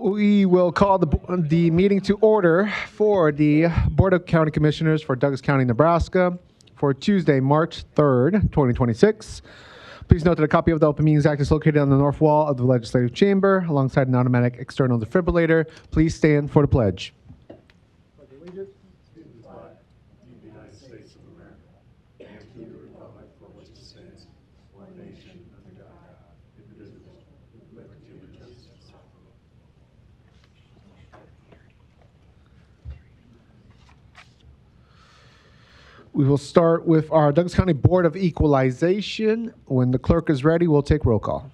We will call the meeting to order for the Board of County Commissioners for Douglas County, Nebraska for Tuesday, March 3rd, 2026. Please note that a copy of the Open Meetings Act is located on the north wall of the Legislative Chamber alongside an automatic external defibrillator. Please stand for the pledge. We will start with our Douglas County Board of Equalization. When the clerk is ready, we'll take roll call.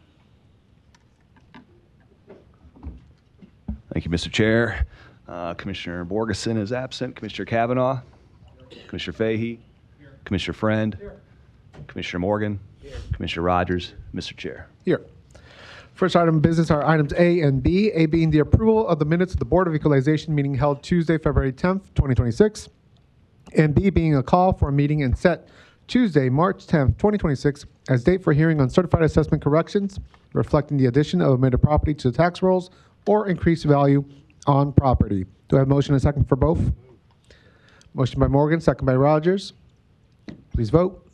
Thank you, Mr. Chair. Commissioner Borgeson is absent. Commissioner Kavanaugh. Commissioner Fahey. Commissioner Friend. Commissioner Morgan. Commissioner Rogers. Mr. Chair. Here. First item of business are items A and B. A being the approval of the minutes of the Board of Equalization meeting held Tuesday, February 10th, 2026. And B being a call for a meeting and set Tuesday, March 10th, 2026 as date for hearing on certified assessment corrections reflecting the addition of omitted property to the tax rolls or increased value on property. Do I have a motion and a second for both? Motion by Morgan, second by Rogers. Please vote.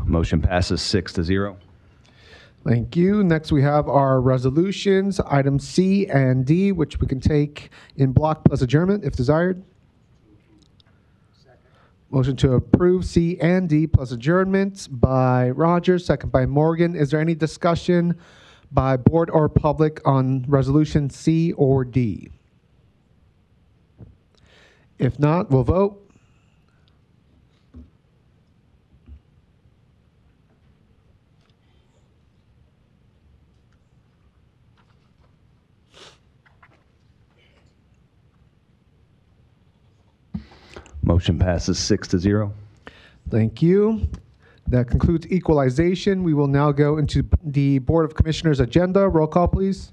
Motion passes 6-0. Thank you. Next, we have our resolutions, items C and D, which we can take in block plus adjournment if desired. Second. Motion to approve C and D plus adjournment by Rogers, second by Morgan. Is there any discussion by board or public on resolution C or D? If not, we'll vote. Motion passes 6-0. Thank you. That concludes equalization. We will now go into the Board of Commissioners agenda. Roll call, please.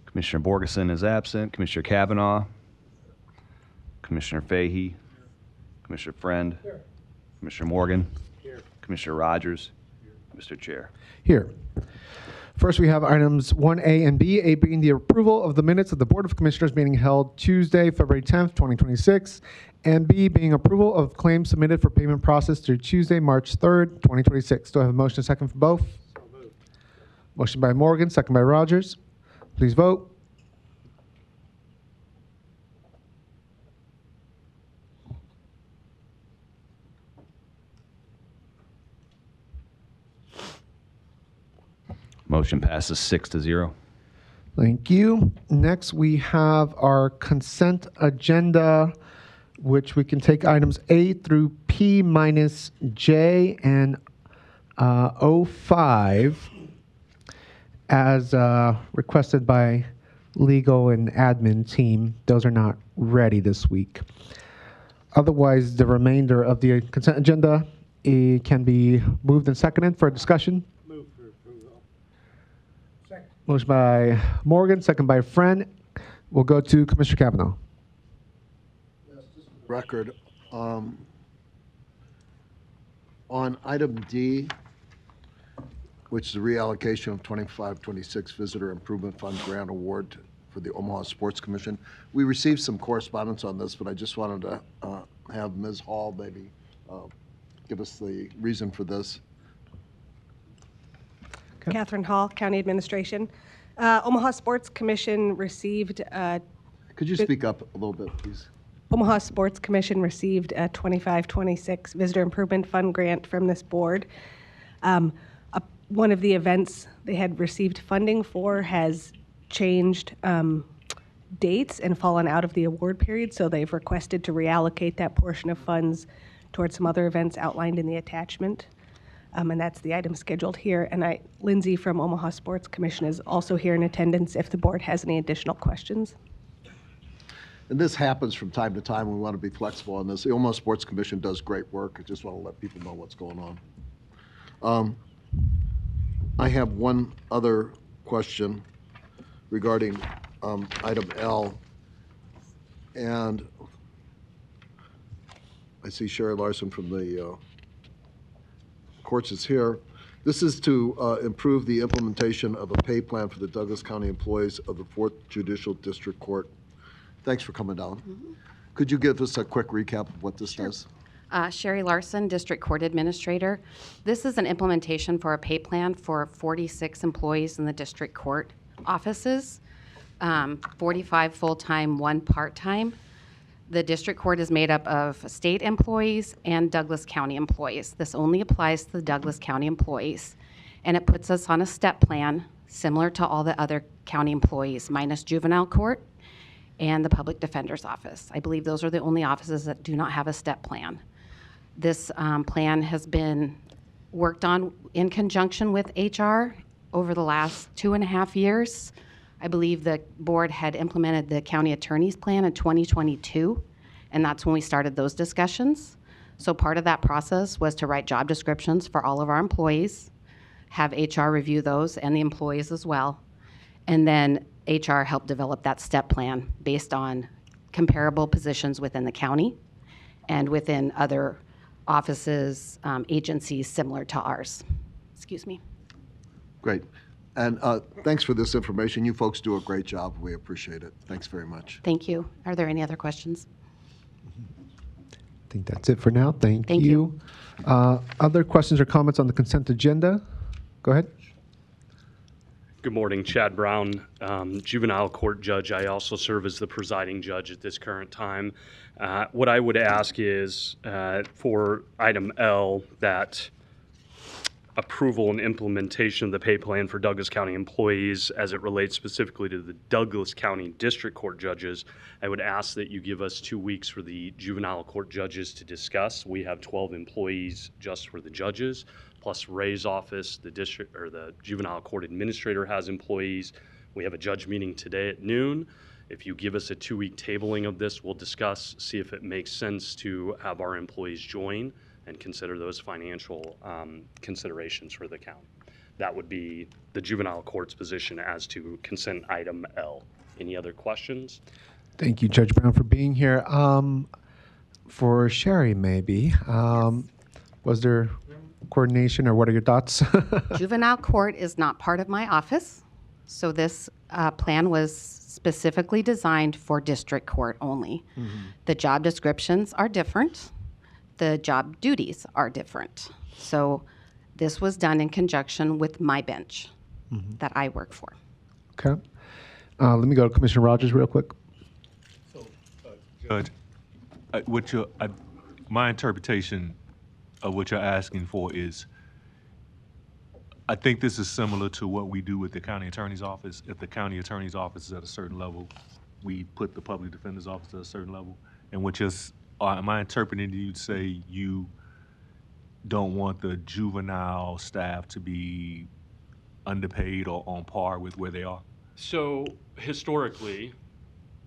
Commissioner Borgeson is absent. Commissioner Kavanaugh. Commissioner Fahey. Commissioner Friend. Commissioner Morgan. Commissioner Rogers. Mr. Chair. Here. First, we have items 1A and B. A being the approval of the minutes of the Board of Commissioners meeting held Tuesday, February 10th, 2026. And B being approval of claims submitted for payment process through Tuesday, March 3rd, 2026. Do I have a motion and second for both? So moved. Motion by Morgan, second by Rogers. Please vote. Motion passes 6-0. Thank you. Next, we have our consent agenda, which we can take items A through P minus J and 05 as requested by legal and admin team. Those are not ready this week. Otherwise, the remainder of the consent agenda can be moved and seconded for discussion. Move for approval. Second. Motion by Morgan, second by Friend. We'll go to Commissioner Kavanaugh. Record. On item D, which is the reallocation of 25-26 Visitor Improvement Fund Grant Award for the Omaha Sports Commission. We received some correspondence on this, but I just wanted to have Ms. Hall maybe give us the reason for this. Okay. Catherine Hall, County Administration. Omaha Sports Commission received Could you speak up a little bit, please? Omaha Sports Commission received a 25-26 Visitor Improvement Fund grant from this board. One of the events they had received funding for has changed dates and fallen out of the award period, so they've requested to reallocate that portion of funds towards some other events outlined in the attachment. And that's the item scheduled here. And Lindsay from Omaha Sports Commission is also here in attendance if the board has any additional questions. And this happens from time to time. We want to be flexible on this. The Omaha Sports Commission does great work. I just want to let people know what's going on. I have one other question regarding item L. And I see Sherry Larson from the courts is here. This is to improve the implementation of a pay plan for the Douglas County employees of the 4th Judicial District Court. Thanks for coming down. Could you give us a quick recap of what this does? Sherry Larson, District Court Administrator. This is an implementation for a pay plan for 46 employees in the District Court offices, 45 full-time, 1 part-time. The District Court is made up of state employees and Douglas County employees. This only applies to the Douglas County employees, and it puts us on a step plan similar to all the other county employees, minus juvenile court and the public defender's office. I believe those are the only offices that do not have a step plan. This plan has been worked on in conjunction with HR over the last 2.5 years. I believe the board had implemented the county attorney's plan in 2022, and that's when we started those discussions. So part of that process was to write job descriptions for all of our employees, have HR review those and the employees as well, and then HR helped develop that step plan based on comparable positions within the county and within other offices, agencies similar to ours. Excuse me. Great. And thanks for this information. You folks do a great job. We appreciate it. Thanks very much. Thank you. Are there any other questions? I think that's it for now. Thank Thank you. Other questions or comments on the consent agenda? Go ahead. Good morning, Chad Brown, juvenile court judge. I also serve as the presiding judge at this current time. What I would ask is for item L, that approval and implementation of the pay plan for Douglas County employees as it relates specifically to the Douglas County District Court judges. I would ask that you give us 2 weeks for the juvenile court judges to discuss. We have 12 employees just for the judges, plus Ray's office, the district or the juvenile court administrator has employees. We have a judge meeting today at noon. If you give us a 2-week tabling of this, we'll discuss, see if it makes sense to have our employees join and consider those financial considerations for the county. That would be the juvenile court's position as to consent item L. Any other questions? Thank you, Judge Brown, for being here. For Sherry, maybe, was there coordination, or what are your thoughts? Juvenile court is not part of my office, so this plan was specifically designed for district court only. The job descriptions are different. The job duties are different. So this was done in conjunction with my bench that I work for. Okay. Let me go to Commissioner Rogers real quick. Judge, my interpretation of what you're asking for is, I think this is similar to what we do with the county attorney's office. If the county attorney's office is at a certain level, we put the public defender's office at a certain level. And am I interpreting you to say you don't want the juvenile staff to be underpaid or on par with where they are? So historically,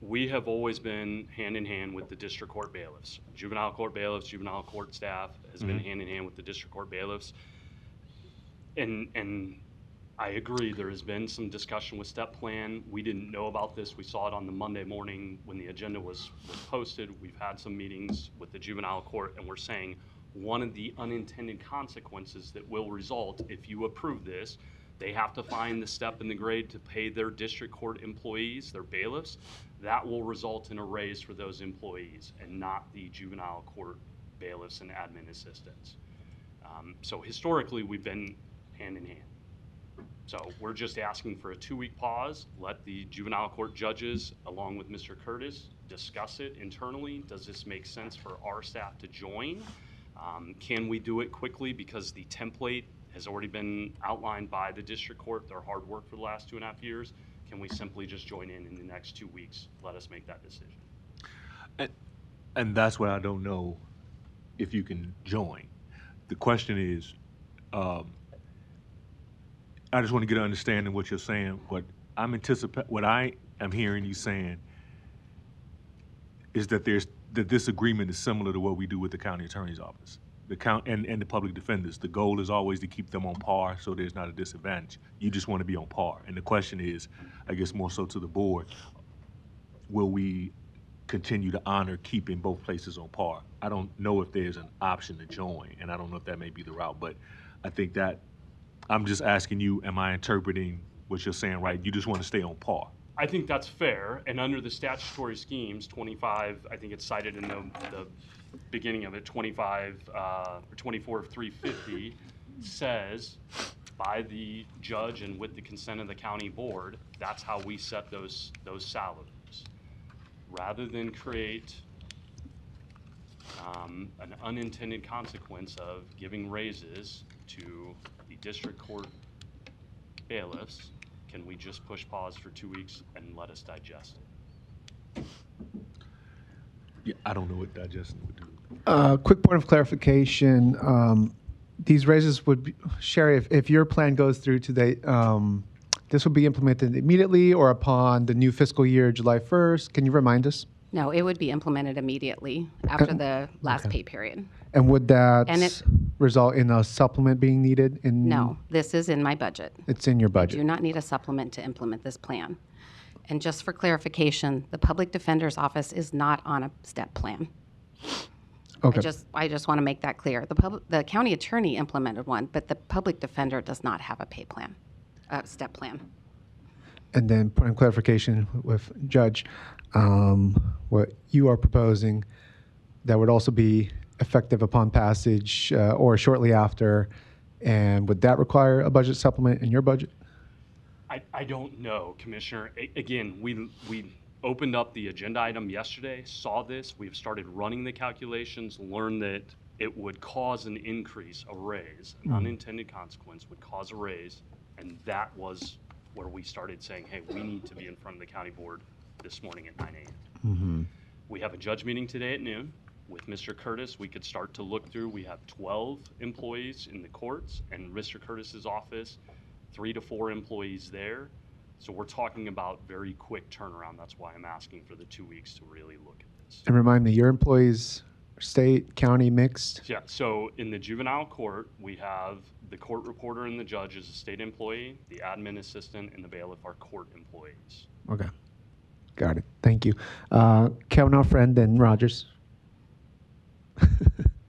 we have always been hand in hand with the district court bailiffs. Juvenile court bailiffs, juvenile court staff has been hand in hand with the district court bailiffs. And I agree, there has been some discussion with step plan. We didn't know about this. We saw it on the Monday morning when the agenda was posted. We've had some meetings with the juvenile court, and we're saying one of the unintended consequences that will result if you approve this, they have to find the step in the grade to pay their district court employees, their bailiffs. That will result in a raise for those employees and not the juvenile court bailiffs and admin assistants. So historically, we've been hand in hand. So we're just asking for a 2-week pause, let the juvenile court judges, along with Mr. Curtis, discuss it internally. Does this make sense for our staff to join? Can we do it quickly because the template has already been outlined by the district court, their hard work for the last 2.5 years? Can we simply just join in the next 2 weeks? Let us make that decision. And that's why I don't know if you can join. The question is, I just want to get an understanding of what you're saying. What I am hearing you saying is that this agreement is similar to what we do with the county attorney's office, and the public defenders. The goal is always to keep them on par, so there's not a disadvantage. You just want to be on par. And the question is, I guess more so to the board, will we continue to honor keeping both places on par. I don't know if there's an option to join, and I don't know if that may be the route, but I think that, I'm just asking you, am I interpreting what you're saying right? You just want to stay on par? I think that's fair, and under the statutory schemes, 25, I think it's cited in the beginning of it, 25, or 24 of 350, says by the judge and with the consent of the county board, that's how we set those salaries. Rather than create an unintended consequence of giving raises to the district court bailiffs, can we just push pause for 2 weeks and let us digest it? Yeah, I don't know what digestion would do. Quick point of clarification. These raises would be, Sherry, if your plan goes through today, this will be implemented immediately or upon the new fiscal year, July 1st. Can you remind us? No, it would be implemented immediately after the last pay period. And would that And it- result in a supplement being needed? No, this is in my budget. It's in your Do budget. not need a supplement to implement this plan. And just for clarification, the Public Defender's Office is not on a step plan. Okay. I just want to make that clear. The county attorney implemented one, but the public defender does not have a pay plan, step plan. And then point of clarification with Judge, what you are proposing, that would also be effective upon passage or shortly after, and would that require a budget supplement in your budget? I don't know, Commissioner. Again, we opened up the agenda item yesterday, saw this, we've started running the calculations, learned that it would cause an increase, a raise, an unintended consequence would cause a raise, and that was where we started saying, hey, we need to be in front of the county board this morning at 9 a.m. We have a judge meeting today at noon. With Mr. Curtis, we could start to look through, we have 12 employees in the courts, and Mr. Curtis's office, 3 to 4 employees there. So we're talking about very quick turnaround. That's why I'm asking for the 2 weeks to really look at this. And remind me, your employees, state, county, mixed? Yeah, so in the juvenile court, we have the court reporter and the judge is a state employee, the admin assistant and the bailiff are court employees. Okay. Got it. Thank you. Kavanaugh, Friend, and Rogers.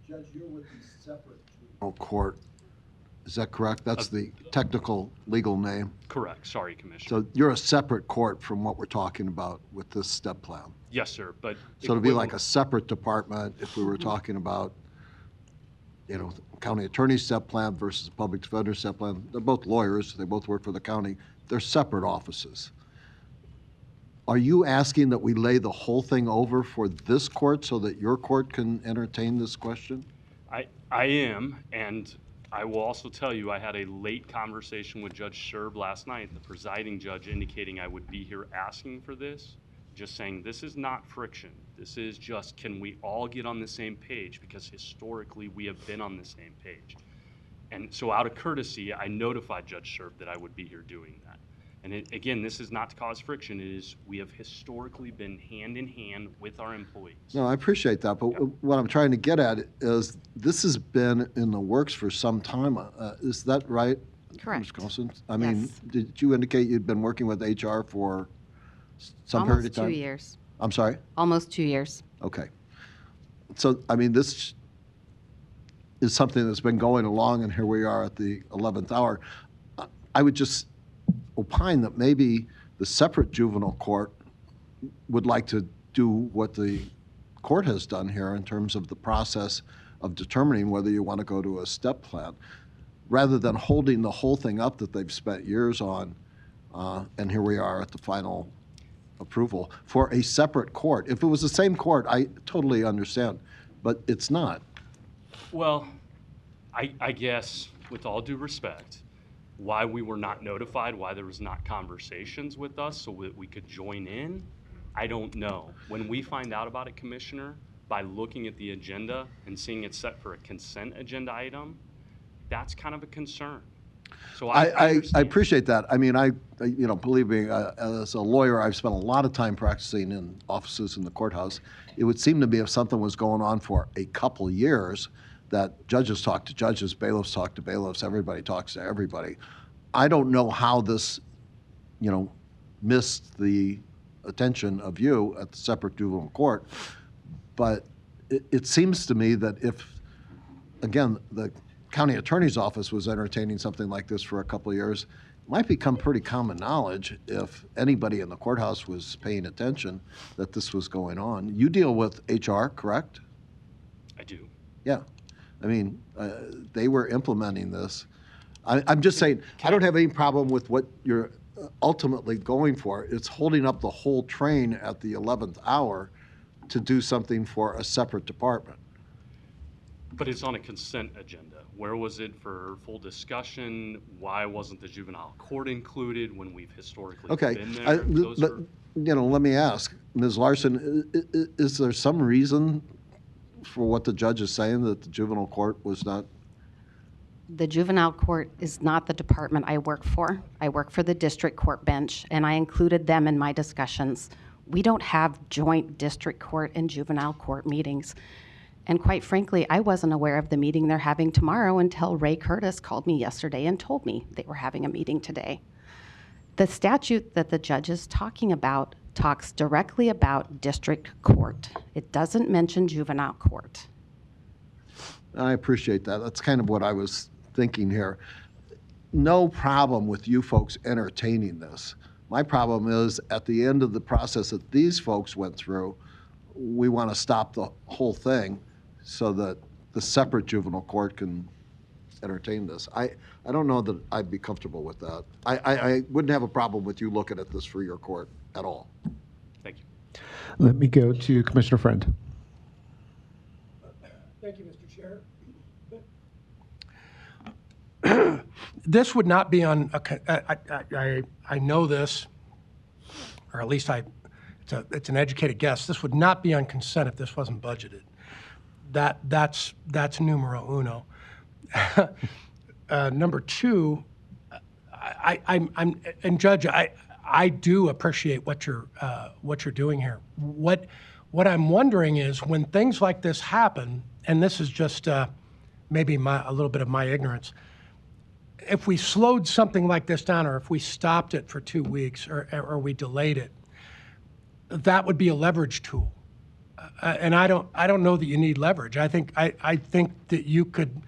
Judge, you're with the separate juvenile court. Is that correct? That's the technical legal name. Correct, sorry, Commissioner. So you're a separate court from what we're talking about with this step plan. Yes, sir, but. So it'd be like a separate department if we were talking about, you know, county attorney step plan versus public defender step plan. They're both lawyers. They both work for the county. They're separate offices. Are you asking that we lay the whole thing over for this court so that your court can entertain this question? I am, and I will also tell you, I had a late conversation with Judge Sherb last night, the presiding judge, indicating I would be here asking for this, just saying this is not friction. This is just, can we all get on the same page? Because historically, we have been on the same page. And so out of courtesy, I notified Judge Sherb that I would be here doing that. And again, this is not to cause friction. It is, we have historically been hand in hand with our employees. No, I appreciate that, but what I'm trying to get at is this has been in the works for some time. Is that right? Correct. Ms. Coulson? I mean, Yes. did you indicate you'd been working with HR for some period of time? Almost 2 years. I'm sorry? Almost 2 years. Okay. So, I mean, this is something that's been going along, and here we are at the 11th hour. I would just opine that maybe the separate juvenile court would like to do what the court has done here in terms of the process of determining whether you want to go to a step plan, rather than holding the whole thing up that they've spent years on, and here we are at the final approval for a separate court. If it was the same court, I totally understand, but it's not. Well, I guess, with all due respect, why we were not notified, why there was not conversations with us so that we could join in, I don't know. When we find out about it, Commissioner, by looking at the agenda and seeing it set for a consent agenda item, that's kind of a concern. So I I understand. appreciate that. I mean, you know, believe me, as a lawyer, I've spent a lot of time practicing in offices in the courthouse. It would seem to me if something was going on for a couple years, that judges talk to judges, bailiffs talk to bailiffs, everybody talks to everybody. I don't know how this, you know, missed the attention of you at the separate juvenile court. But it seems to me that if, again, the county attorney's office was entertaining something like this for a couple of years, it might become pretty common knowledge if anybody in the courthouse was paying attention that this was going on. You deal with HR, correct? I do. Yeah. I mean, they were implementing this. I'm just saying, I don't have any problem with what you're ultimately going for. It's holding up the whole train at the 11th hour to do something for a separate department. But it's on a consent agenda. Where was it for full discussion? Why wasn't the juvenile court included when we've historically Okay, been there? let me ask, Ms. Larson, is there some reason for what the judge is saying that the juvenile court was not? The juvenile court is not the department I work for. I work for the district court bench, and I included them in my discussions. We don't have joint district court and juvenile court meetings. And quite frankly, I wasn't aware of the meeting they're having tomorrow until Ray Curtis called me yesterday and told me they were having a meeting today. The statute that the judge is talking about talks directly about district court. It doesn't mention juvenile court. I appreciate that. That's kind of what I was thinking here. No problem with you folks entertaining this. My problem is at the end of the process that these folks went through, we want to stop the whole thing so that the separate juvenile court can entertain this. I don't know that I'd be comfortable with that. I wouldn't have a problem with you looking at this for your court at all. Thank you. Let me go to Commissioner Friend. Thank you, Mr. Chair. This would not be on, I know this, or at least it's an educated guess. This would not be on consent if this wasn't budgeted. That's numero uno. Number two, and Judge, I do appreciate what you're doing here. What I'm wondering is when things like this happen, and this is just maybe a little bit of my ignorance, if we slowed something like this down, or if we stopped it for 2 weeks, or we delayed it, that would be a leverage tool. And I don't know that you need leverage. I think that you could.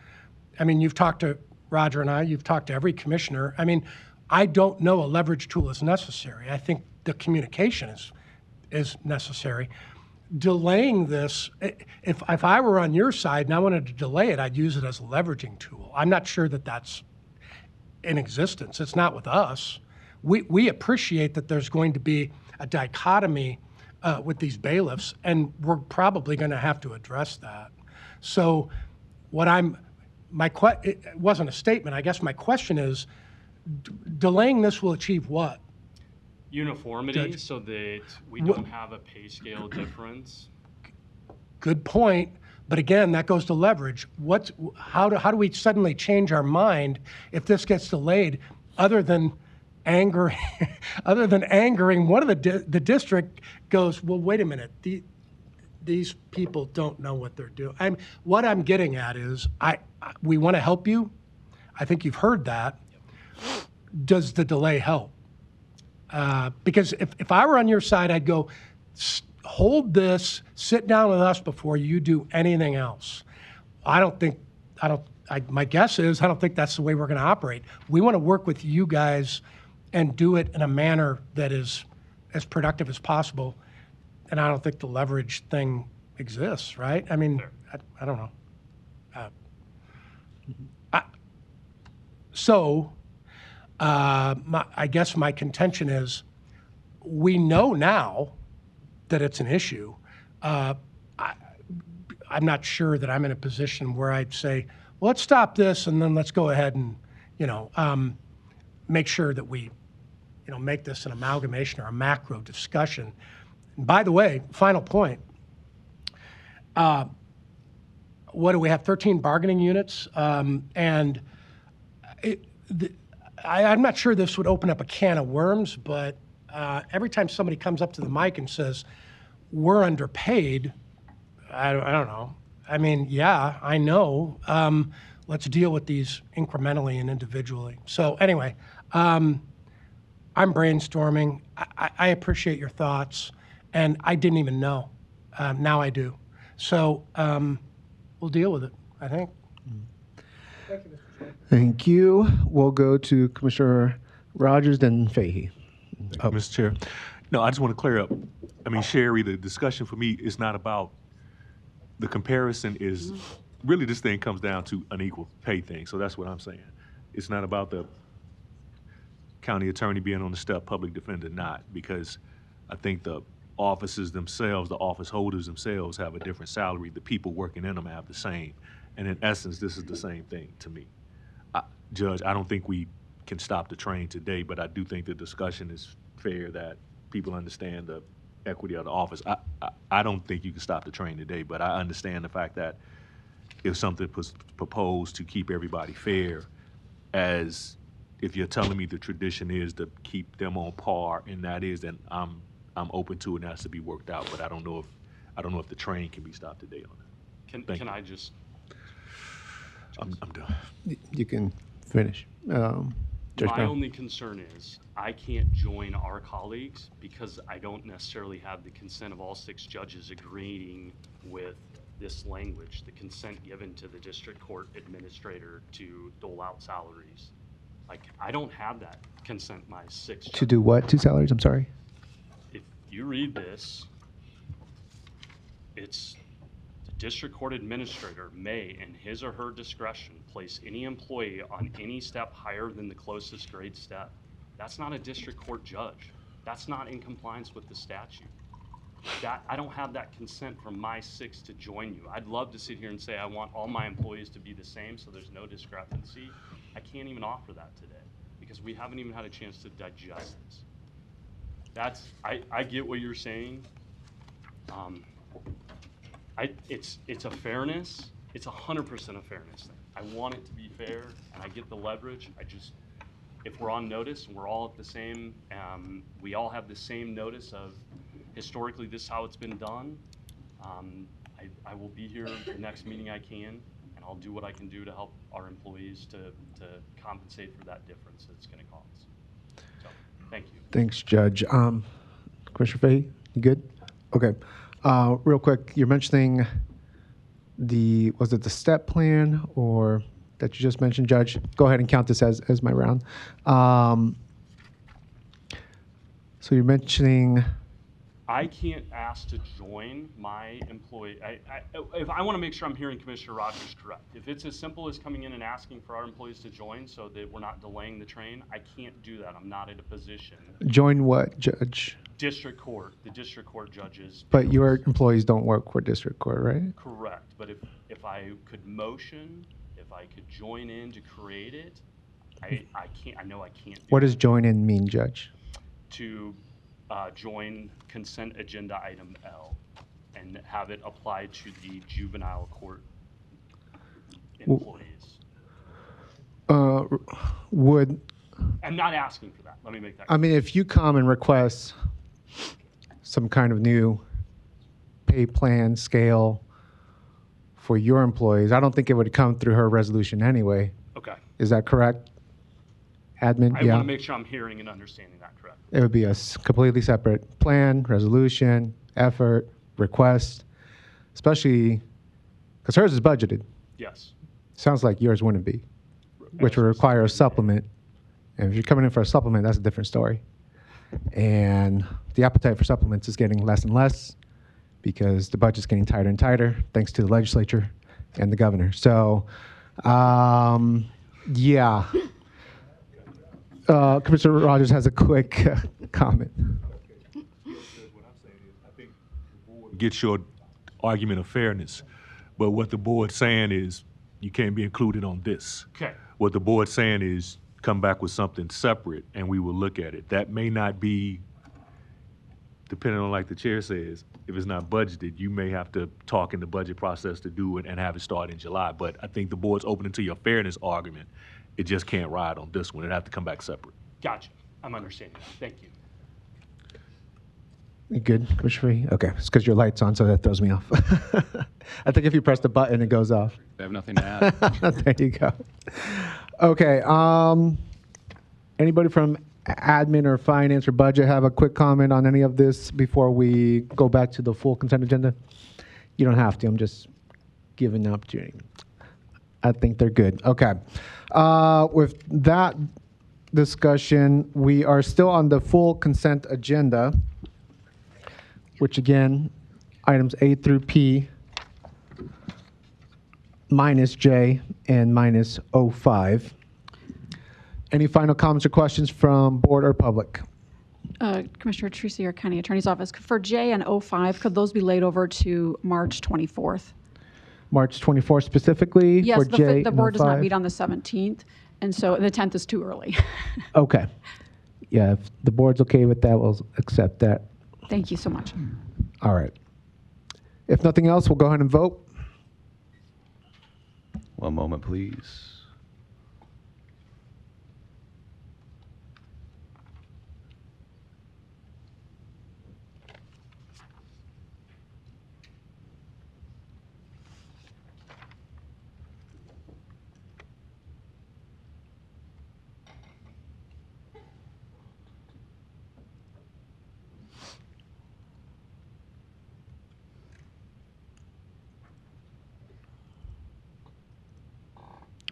I mean, you've talked to Roger and I. You've talked to every commissioner. I mean, I don't know a leverage tool is necessary. I think the communication is necessary. Delaying this, if I were on your side and I wanted to delay it, I'd use it as a leveraging tool. I'm not sure that that's in existence. It's not with us. We appreciate that there's going to be a dichotomy with these bailiffs, and we're probably going to have to address that. So it wasn't a statement. I guess my question is, delaying this will achieve what? Uniformity, so that we don't have a pay scale difference. Good point. But again, that goes to leverage. How do we suddenly change our mind if this gets delayed, other than angering one of the district goes, well, wait a minute, these people don't know what they're doing. What I'm getting at is we want to help you. I think you've heard that. Does the delay help? Because if I were on your side, I'd go, hold this, sit down with us before you do anything else. My guess is I don't think that's the way we're going to operate. We want to work with you guys and do it in a manner that is as productive as possible. And I don't think the leverage thing exists, right? I mean, I don't know. I guess my contention is we know now that it's an issue. I'm not sure that I'm in a position where I'd say, well, let's stop this and then let's go ahead and, make sure that we, make this an amalgamation or a macro discussion. And by the way, final point, what do we have, 13 bargaining units? And I'm not sure this would open up a can of worms, but every time somebody comes up to the mic and says, we're underpaid, I don't know. I mean, yeah, I know. Let's deal with these incrementally and individually. So anyway, I'm brainstorming. I appreciate your thoughts, and I didn't even know. Now I do. So we'll deal with it, I think. Thank you. We'll go to Commissioner Rogers, then Fahey. Mr. Chair. No, I just want to clear up. I mean, Sherry, the discussion for me is not about, the comparison is, really this thing comes down to an equal pay thing. So that's what I'm saying. It's not about the county attorney being on the step, public defender not, because I think the offices themselves, the office holders themselves have a different salary. The people working in them have the same. And in essence, this is the same thing to me. Judge, I don't think we can stop the train today, but I do think the discussion is fair that people understand the equity of the office. I don't think you can stop the train today, but I understand the fact that if something was proposed to keep everybody fair, as if you're telling me the tradition is to keep them on par, and that is, then I'm open to it and has to be worked out. But I don't know if the train can be stopped today on that. Can I just, I'm done. You can finish. Judge my Brown. only concern is I can't join our colleagues because I don't necessarily have the consent of all 6 judges agreeing with this language, the consent given to the district court administrator to dole out salaries. Like, I don't have that consent, my 6 judges. To do what? 2 salaries? I'm sorry. If you read this, it's the district court administrator may, in his or her discretion, place any employee on any step higher than the closest grade step. That's not a district court judge. That's not in compliance with the statute. That, I don't have that consent from my 6 to join you. I'd love to sit here and say I want all my employees to be the same so there's no discrepancy. I can't even offer that today because we haven't even had a chance to digest this. That's, I get what you're saying. It's a fairness. It's 100% a fairness thing. I want it to be fair, and I get the leverage. If we're on notice and we're all at the same, we all have the same notice of historically this is how it's been done. I will be here the next meeting I can, and I'll do what I can do to help our employees to compensate for that difference that it's going to cause. So, thank you. Thanks, Judge. Commissioner Fahey, you good? Okay. Real quick, you're mentioning was it the step plan or that you just mentioned, Judge? Go ahead and count this as my round. So you're mentioning... I can't ask to join my employee. If I want to make sure I'm hearing Commissioner Rogers correct. If it's as simple as coming in and asking for our employees to join so that we're not delaying the train, I can't do that. I'm not in a position. Join what, Judge? District court, the district court judges. But your employees don't work for district court, right? Correct. But if I could motion, if I could join in to create it, I can't. I know I can't do What that. does join in mean, Judge? To join consent agenda item L and have it applied to the juvenile court employees. I'm not asking for that. Let me make that clear. I mean, if you come and request some kind of new pay plan scale for your employees, I don't think it would come through her resolution anyway. Okay. Is that correct? Admin? I Yeah. want to make sure I'm hearing and understanding that correct. It would be a completely separate plan, resolution, effort, request, especially because hers is budgeted. Yes. Sounds like yours wouldn't be, which would require a supplement. And if you're coming in for a supplement, that's a different story. And the appetite for supplements is getting less and less because the budget's getting tighter and tighter, thanks to the legislature and the governor. So, yeah. Commissioner Rogers has a quick comment. Get your argument of fairness, but what the board's saying is you can't be included on this. Okay. What the board's saying is come back with something separate and we will look at it. That may not be, depending on, like the chair says, if it's not budgeted, you may have to talk in the budget process to do it and have it start in July. But I think the board's open to your fairness argument. It just can't ride on this one. It'd have to come back separate. Gotcha. I'm understanding that. Thank you. You good, Commissioner Fahey? Okay, it's because your light's on, so that throws me off. I think if you press the button, it goes off. I have nothing to add. There you go. Okay. Anybody from admin or finance or budget have a quick comment on any of this before we go back to the full consent agenda? You don't have to. I'm just giving the opportunity. I think they're good. Okay. With that discussion, we are still on the full consent agenda, which again, items A through P, minus J, and minus O5. Any final comments or questions from board or public? Commissioner Tracy, our County Attorney's Office. For J and O5, could those be laid over to March 24th? March 24th specifically Yes, for J the and board does not O5? meet on the 17th, and so the 10th is too early. Okay. Yeah, if the board's okay with that, we'll accept that. Thank you so much. All right. If nothing else, we'll go ahead and vote. One moment, please.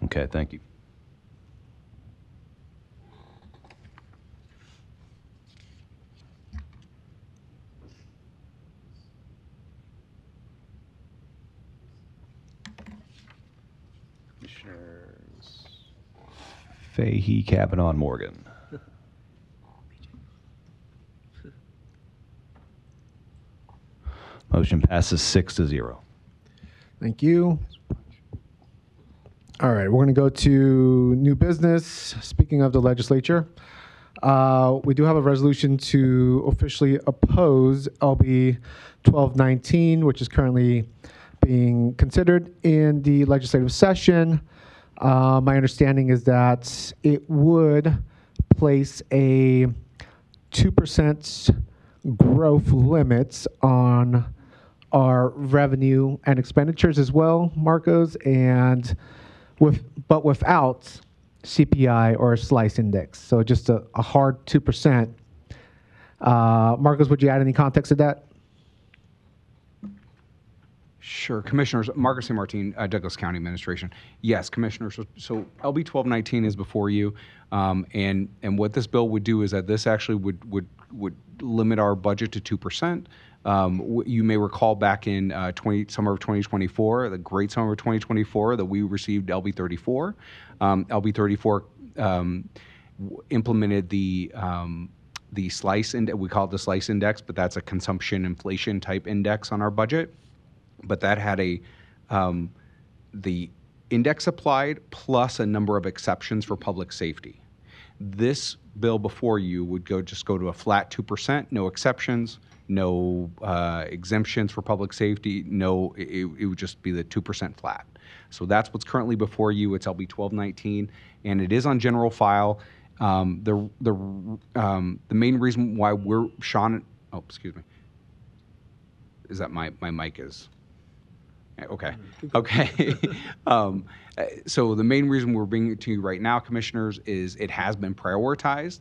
Okay, thank you. Commissioners Fahey, Kavanaugh, and Morgan. Motion passes 6-0. Thank you. All right, we're going to go to new business. Speaking of the legislature, we do have a resolution to officially oppose LB 1219, which is currently being considered in the legislative session. My understanding is that it would place a 2% growth limits on our revenue and expenditures as well, Marcos, and but without CPI or a slice index. So just a hard 2%. Marcos, would you add any context to that? Sure. Commissioners, Marcus A. Martin, Douglas County Administration. Yes, Commissioners. So LB 1219 is before you, and what this bill would do is that this actually would limit our budget to 2%. You may recall back in summer of 2024, the great summer of 2024, that we received LB 34. LB 34 implemented the slice index. We call it the slice index, but that's a consumption inflation type index on our budget. But that had the index applied plus a number of exceptions for public safety. This bill before you would just go to a flat 2%, no exceptions, no exemptions for public safety, it would just be the 2% flat. So that's what's currently before you. It's LB 1219, and it is on general file. The main reason why excuse me. Is that my mic is... Okay. So the main reason we're bringing it to you right now, Commissioners, is it has been prioritized.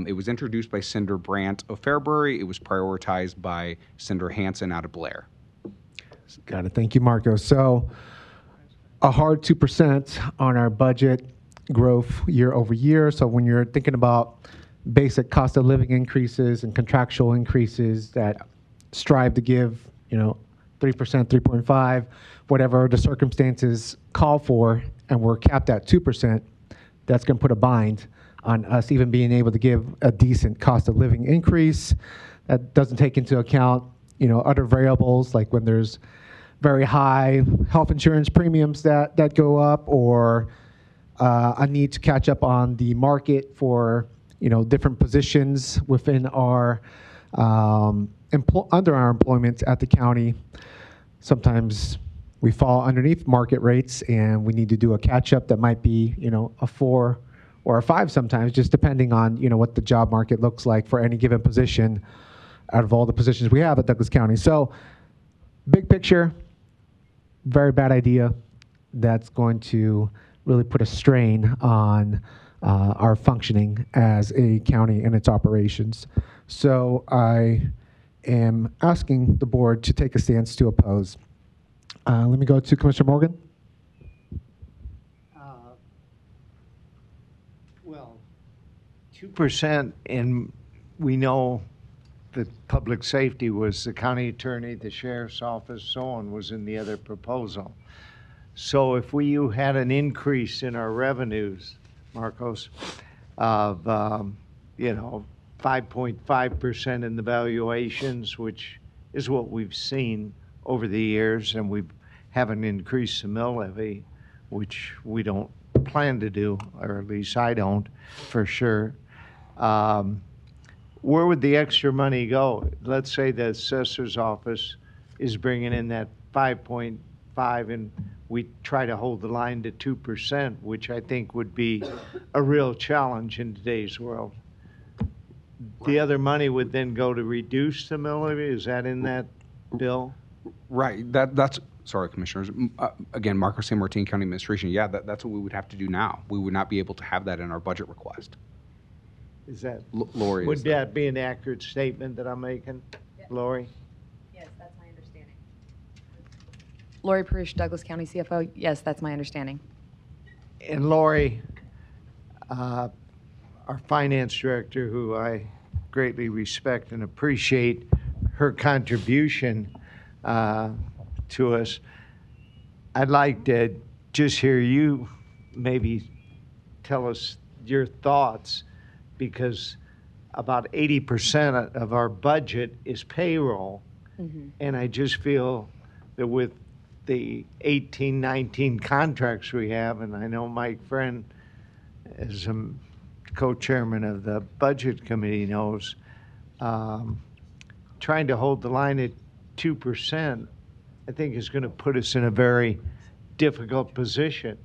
It was introduced by Senator Brandt of Fairbury. It was prioritized by Senator Hansen out of Blair. Got it. Thank you, Marco. So a hard 2% on our budget growth year over year. So when you're thinking about basic cost of living increases and contractual increases that strive to give, 3%, 3.5, whatever the circumstances call for, and we're capped at 2%, that's going to put a bind on us even being able to give a decent cost of living increase. That doesn't take into account, other variables like when there's very high health insurance premiums that go up, or a need to catch up on the market for, different positions within our under our employment at the county. Sometimes we fall underneath market rates and we need to do a catch-up that might be, a 4 or a 5 sometimes, just depending on, what the job market looks like for any given position out of all the positions we have at Douglas County. So big picture, very bad idea. That's going to really put a strain on are functioning as a county and its operations. So I am asking the board to take a stance to oppose. Let me go to Commissioner Morgan. Well, 2%, and we know that public safety was the county attorney, the sheriff's office, so on, was in the other proposal. So if you had an increase in our revenues, Marcos, of, 5.5% in the valuations, which is what we've seen over the years, and we haven't increased the mill levy, which we don't plan to do, or at least I don't, for sure. Where would the extra money go? Let's say the assessor's office is bringing in that 5.5, and we try to hold the line to 2%, which I think would be a real challenge in today's world. The other money would then go to reduce the mill levy? Is that in that bill? Right. That's sorry, commissioners. Again, Marco San Martin County Administration. Yeah, that's what we would have to do now. We would not be able to have that in our budget request. Is that, Lori, would that be an accurate statement that I'm making, Lori? Yes, that's my understanding. Lori Parrish, Douglas County CFO. Yes, that's my understanding. And Lori, our finance director, who I greatly respect and appreciate her contribution to us, I'd like to just hear you maybe tell us your thoughts, because about 80% of our budget is payroll. Mm-hmm. And I just feel that with the 18, 19 contracts we have, and I know Mike Friend, as a co-chairman of the budget committee, knows, trying to hold the line at 2%, I think is going to put us in a very difficult position.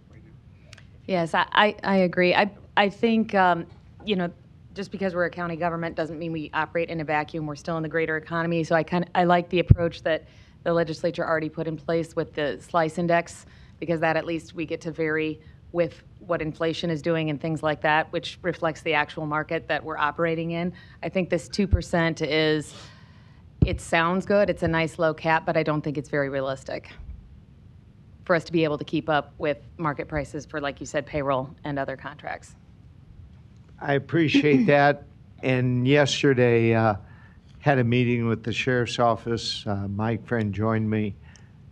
Yes, I agree. I think, just because we're a county government doesn't mean we operate in a vacuum. We're still in the greater economy. So I like the approach that the legislature already put in place with the slice index, because that at least we get to vary with what inflation is doing and things like that, which reflects the actual market that we're operating in. I think this 2% it sounds good. It's a nice low cap, but I don't think it's very realistic for us to be able to keep up with market prices for, like you said, payroll and other contracts. I appreciate that. And yesterday, had a meeting with the sheriff's office. Mike Friend joined me.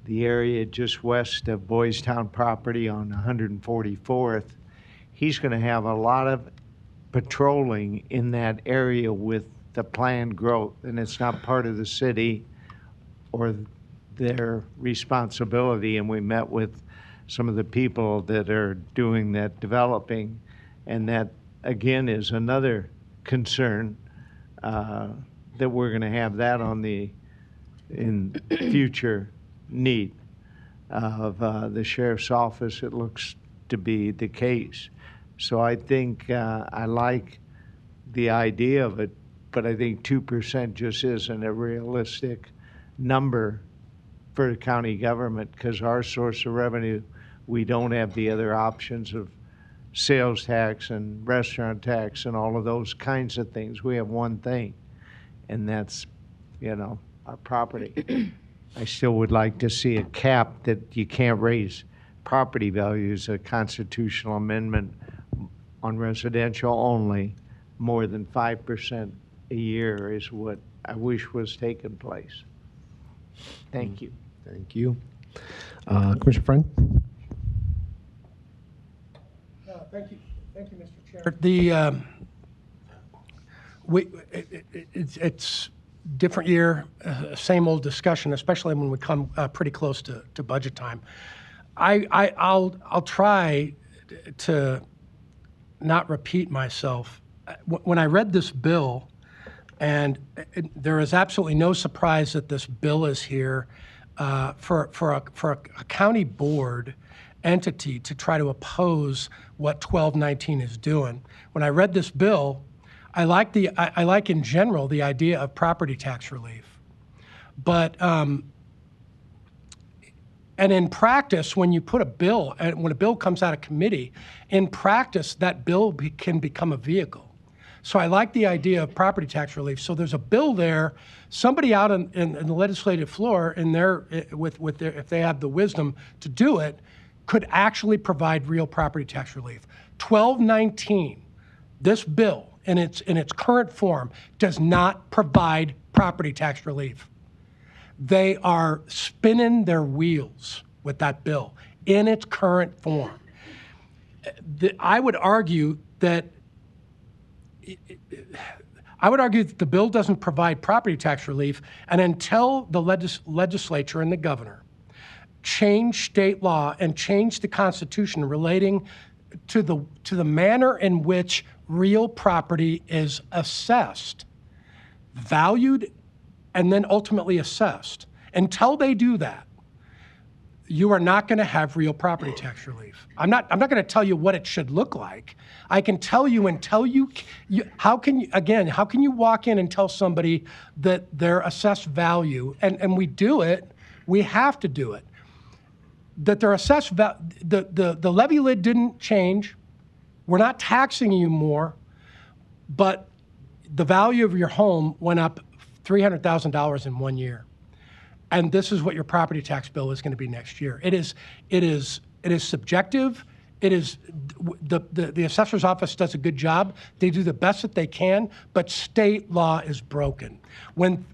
The area just west of Boys Town property on 144th, he's going to have a lot of patrolling in that area with the planned growth, and it's not part of the city or their responsibility. And we met with some of the people that are doing that developing, and that again is another concern, that we're going to have that on in future need of the sheriff's office. It looks to be the case. So I think I like the idea of it, but I think 2% just isn't a realistic number for the county government, because our source of revenue, we don't have the other options of sales tax and restaurant tax and all of those kinds of things. We have one thing, and that's, our property. I still would like to see a cap that you can't raise property values, a constitutional amendment on residential only, more than 5% a year is what I wish was taking place. Thank you. Thank you. Commissioner Friend? Thank you, Mr. Chair. It's different year, same old discussion, especially when we come pretty close to budget time. I'll try to not repeat myself. When I read this bill, and there is absolutely no surprise that this bill is here for a county board entity to try to oppose what 1219 is doing. When I read this bill, I like in general the idea of property tax relief, but And in practice, when you put a bill, and when a bill comes out of committee, in practice, that bill can become a vehicle. So I like the idea of property tax relief. So there's a bill there, somebody out in the legislative floor, if they have the wisdom to do it, could actually provide real property tax relief. 1219, this bill in its current form does not provide property tax relief. They are spinning their wheels with that bill in its current form. I would argue that the bill doesn't provide property tax relief, and until the legislature and the governor change state law and change the Constitution relating to the manner in which real property is assessed, valued, and then ultimately assessed. Until they do that, you are not going to have real property tax relief. I'm not going to tell you what it should look like. I can tell you how can you walk in and tell somebody that their assessed value, and we do it, we have to do it, that their assessed the levy lid didn't change. We're not taxing you more, but the value of your home went up $300,000 in 1 year. And this is what your property tax bill is going to be next year. It is subjective. It is the assessor's office does a good job. They do the best that they can, but state law is broken. When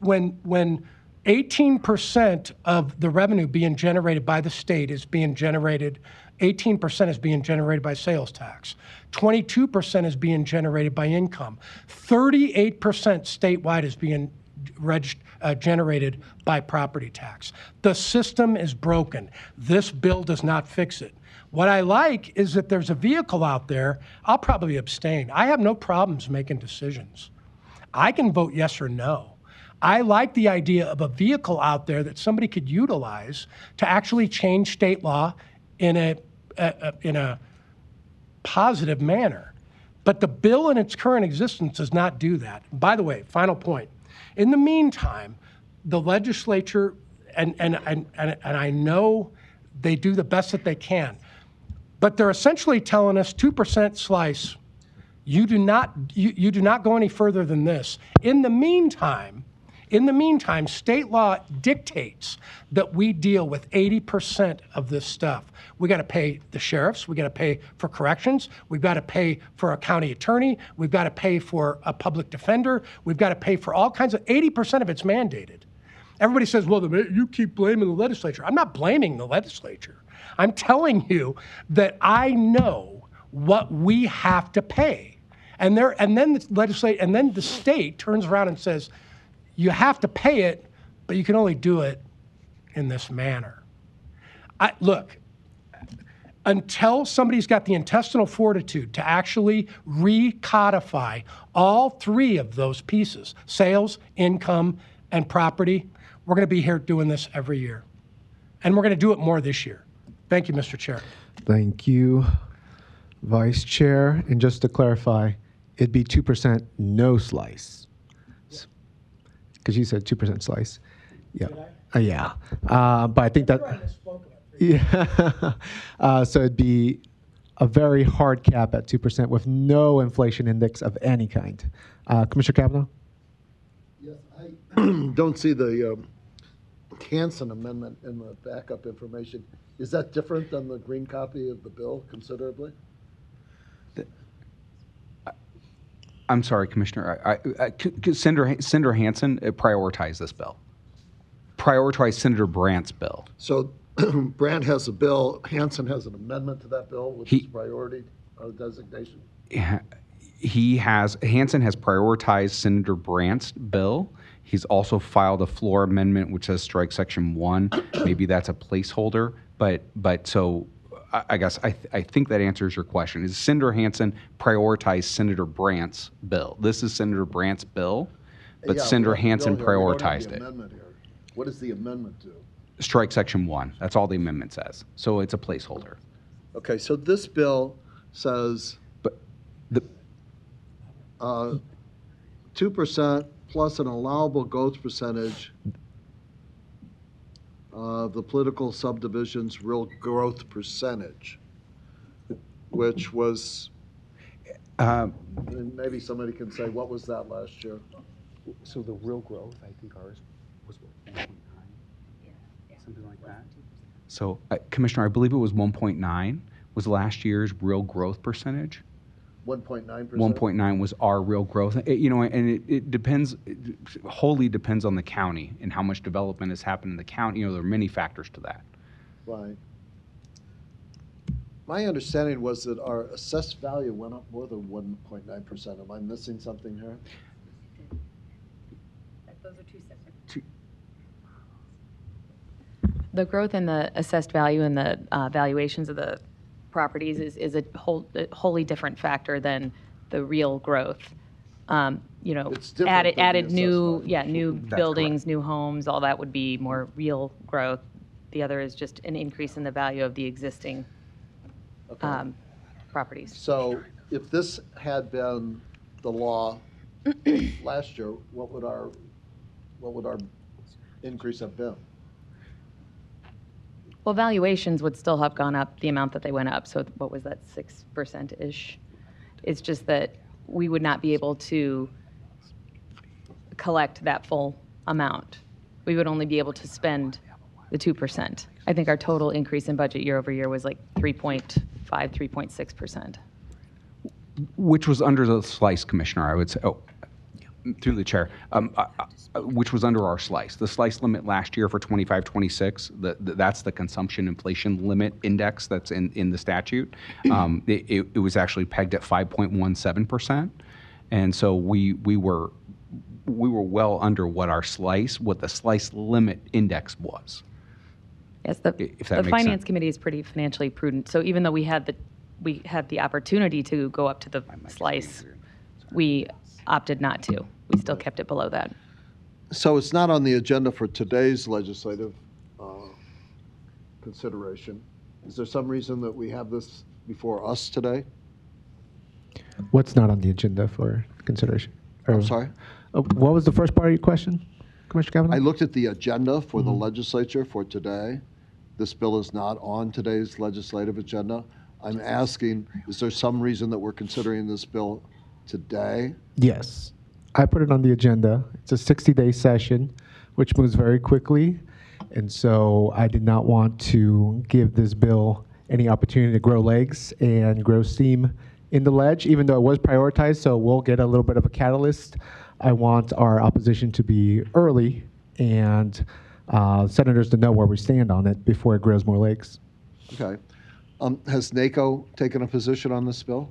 18% of the revenue being generated by the state is being generated, 18% is being generated by sales tax. 22% is being generated by income. 38% statewide is being generated by property tax. The system is broken. This bill does not fix it. What I like is that there's a vehicle out there. I'll probably abstain. I have no problems making decisions. I can vote yes or no. I like the idea of a vehicle out there that somebody could utilize to actually change state law in a positive manner. But the bill in its current existence does not do that. By the way, final point. In the meantime, the legislature, and I know they do the best that they can, but they're essentially telling us 2% slice. You do not go any further than this. In the meantime, state law dictates that we deal with 80% of this stuff. We got to pay the sheriffs. We got to pay for corrections. We've got to pay for a county attorney. We've got to pay for a public defender. We've got to pay for all kinds of, 80% of it's mandated. Everybody says, well, you keep blaming the legislature. I'm not blaming the legislature. I'm telling you that I know what we have to pay. And then the state turns around and says, you have to pay it, but you can only do it in this manner. Look, until somebody's got the intestinal fortitude to actually recodify all three of those pieces, sales, income, and property, we're going to be here doing this every year. And we're going to do it more this year. Thank you, Mr. Chair. Thank you, Vice Chair. And just to clarify, it'd be 2% no slice. Because you said 2% slice. Yeah. Yeah. But I think that. Yeah. So it'd be a very hard cap at 2% with no inflation index of any kind. Commissioner Kavanaugh? Yes, I don't see the Hansen amendment in the backup information. Is that different than the green copy of the bill considerably? I'm sorry, Commissioner. Senator Hansen prioritized this bill. Prioritized Senator Brandt's bill. So Brandt has a bill, Hansen has an amendment to that bill, which is priority designation? Hansen has prioritized Senator Brandt's bill. He's also filed a floor amendment which says strike section 1. Maybe that's a placeholder, but so I guess I think that answers your question. Is Senator Hansen prioritized Senator Brandt's bill? This is Senator Brandt's bill, but Yeah, Senator we don't Hansen have- we don't have prioritized the it. amendment here. What is the amendment to? Strike section 1. That's all the amendment says. So it's a placeholder. Okay, so this bill says But the 2% plus an allowable growth percentage the political subdivision's real growth percentage, which was, and maybe somebody can say, what was that last year? So the real growth, I think ours was 1.9, something like that. So, Commissioner, I believe it was 1.9 was last year's real growth percentage. 1.9%? 1.9 was our real growth. It depends, it wholly depends on the county and how much development has happened in the county. There are many factors to that. Right. My understanding was that our assessed value went up more than 1.9%. Am I missing something here? Those are two separate. The growth in the assessed value and the valuations of the properties is a wholly different factor than the real growth. It's different than Added the new, assessed value. new That's buildings, new homes, all that would be more real growth. The other is just an increase in the value of the existing properties. So if this had been the law last year, what would our increase have been? Well, valuations would still have gone up the amount that they went up. So what was that, 6%-ish? It's just that we would not be able to collect that full amount. We would only be able to spend the 2%. I think our total increase in budget year over year was like 3.5, 3.6%. Which was under the slice, Commissioner, I would say. Oh, through the chair, which was under our slice. The slice limit last year for 25-26, that's the consumption inflation limit index that's in the statute. It was actually pegged at 5.17%, and so we were well under what the slice limit index was. Yes, the If that makes finance sense. committee is pretty financially prudent. So even though we had the opportunity to go up to the slice, we opted not to. We still kept it below that. So it's not on the agenda for today's legislative consideration. Is there some reason that we have this before us today? What's not on the agenda for consideration? I'm sorry? What was the first part of your question, Commissioner Kavanaugh? I looked at the agenda for the legislature for today. This bill is not on today's legislative agenda. I'm asking, is there some reason that we're considering this bill today? Yes. I put it on the agenda. It's a 60-day session, which moves very quickly. And so I did not want to give this bill any opportunity to grow legs and grow steam in the ledge, even though it was prioritized, so we'll get a little bit of a catalyst. I want our opposition to be early and senators to know where we stand on it before it grows more legs. Okay. Has NACO taken a position on this bill?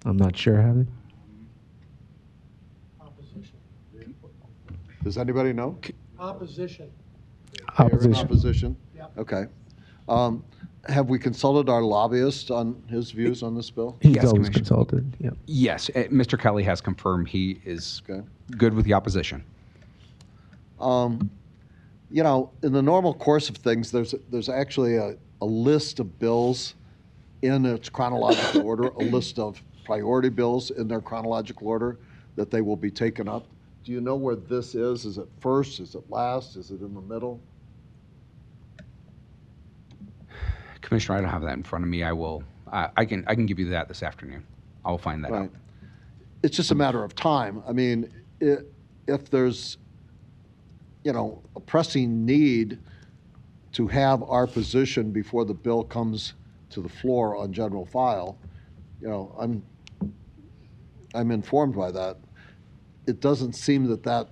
I'm not sure, have they? Opposition. Does anybody know? Opposition. You're in Opposition. opposition? Yep. Okay. Have we consulted our lobbyist on his views on this bill? He's Yes, always Commissioner. consulted, yeah. Yes, Mr. Kelly has confirmed he is Okay. good with the opposition. You know, in the normal course of things, there's actually a list of bills in its chronological order, a list of priority bills in their chronological order that they will be taken up. Do you know where this is? Is it first? Is it last? Is it in the middle? Commissioner, I don't have that in front of me. I can give you that this afternoon. I will find that out. Right. It's just a matter of time. I mean, if there's, you know, a pressing need to have our position before the bill comes to the floor on general file, you know, I'm informed by that. It doesn't seem that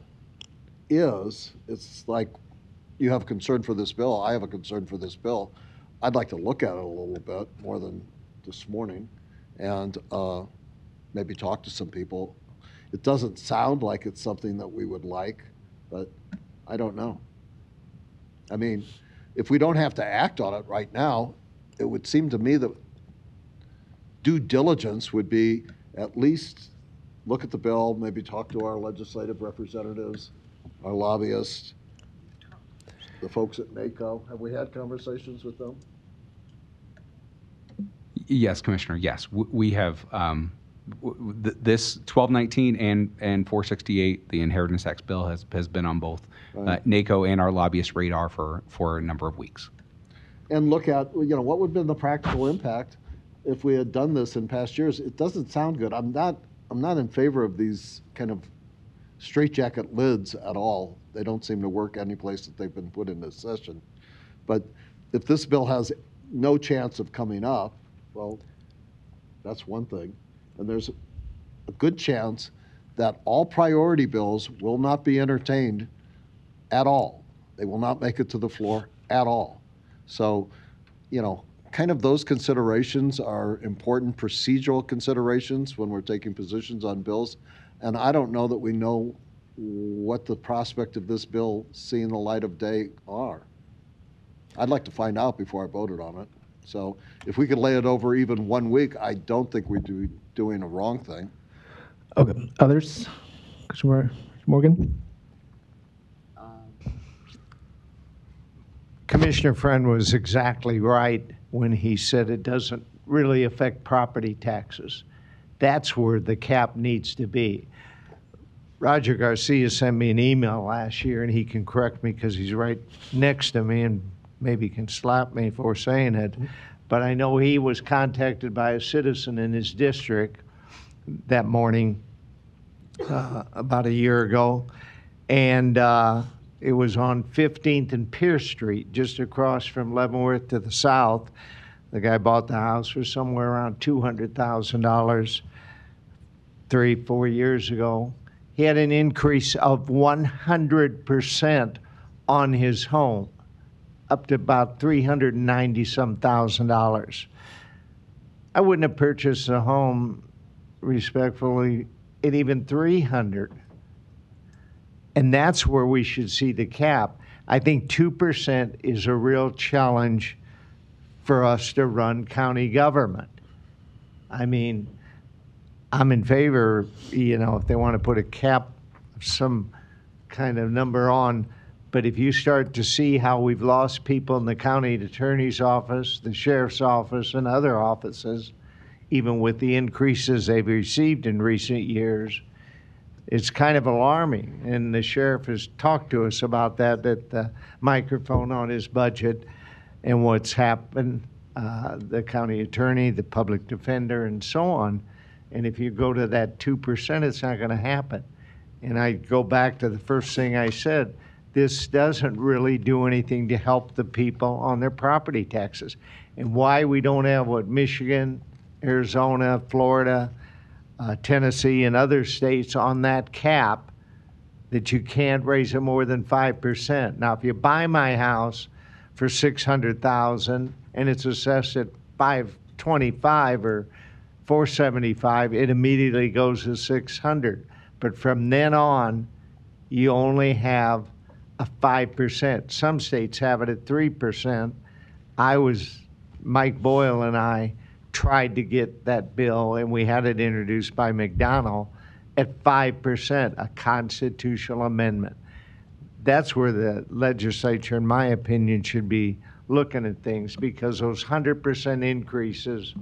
is. It's like you have concern for this bill. I have a concern for this bill. I'd like to look at it a little bit more than this morning and maybe talk to some people. It doesn't sound like it's something that we would like, but I don't know. I mean, if we don't have to act on it right now, it would seem to me that due diligence would be at least look at the bill, maybe talk to our legislative representatives, our lobbyists, the folks at NACO. Have we had conversations with them? Yes, Commissioner, yes. We have This 1219 and 468, the inheritance tax bill, has been on both NACO and our lobbyist radar for a number of weeks. And look at, what would have been the practical impact if we had done this in past years. It doesn't sound good. I'm not in favor of these kind of straitjacket lids at all. They don't seem to work any place that they've been put in this session. But if this bill has no chance of coming up, well, that's one thing. And there's a good chance that all priority bills will not be entertained at all. They will not make it to the floor at all. So, kind of those considerations are important procedural considerations when we're taking positions on bills. And I don't know that we know what the prospect of this bill seeing the light of day are. I'd like to find out before I voted on it. So if we could lay it over even 1 week, I don't think we'd be doing a wrong thing. Okay. Others? Commissioner Morgan? Commissioner Friend was exactly right when he said it doesn't really affect property taxes. That's where the cap needs to be. Roger Garcia sent me an email last year, and he can correct me because he's right next to me and maybe can slap me for saying it. But I know he was contacted by a citizen in his district that morning about a year ago, and it was on 15th and Pierce Street, just across from Leavenworth to the south. The guy bought the house for somewhere around $200,000 3-4 years ago. He had an increase of 100% on his home, up to about $390-some thousand. I wouldn't have purchased a home, respectfully, at even $300,000. And that's where we should see the cap. I think 2% is a real challenge for us to run county government. I mean, I'm in favor, if they want to put a cap of some kind of number on, but if you start to see how we've lost people in the county attorney's office, the sheriff's office, and other offices, even with the increases they've received in recent years, it's kind of alarming. And the sheriff has talked to us about that at the microphone on his budget and what's happened, the county attorney, the public defender, and so on. And if you go to that 2%, it's not going to happen. And I go back to the first thing I said. This doesn't really do anything to help the people on their property taxes. And why we don't have what Michigan, Arizona, Florida, Tennessee, and other states on that cap, that you can't raise it more than 5%. Now, if you buy my house for $600,000 and it's assessed at $525 or $475, it immediately goes to $600. But from then on, you only have a 5%. Some states have it at 3%. Mike Boyle and I tried to get that bill, and we had it introduced by McDonnell at 5%, a constitutional amendment. That's where the legislature, in my opinion, should be looking at things, because those 100% increases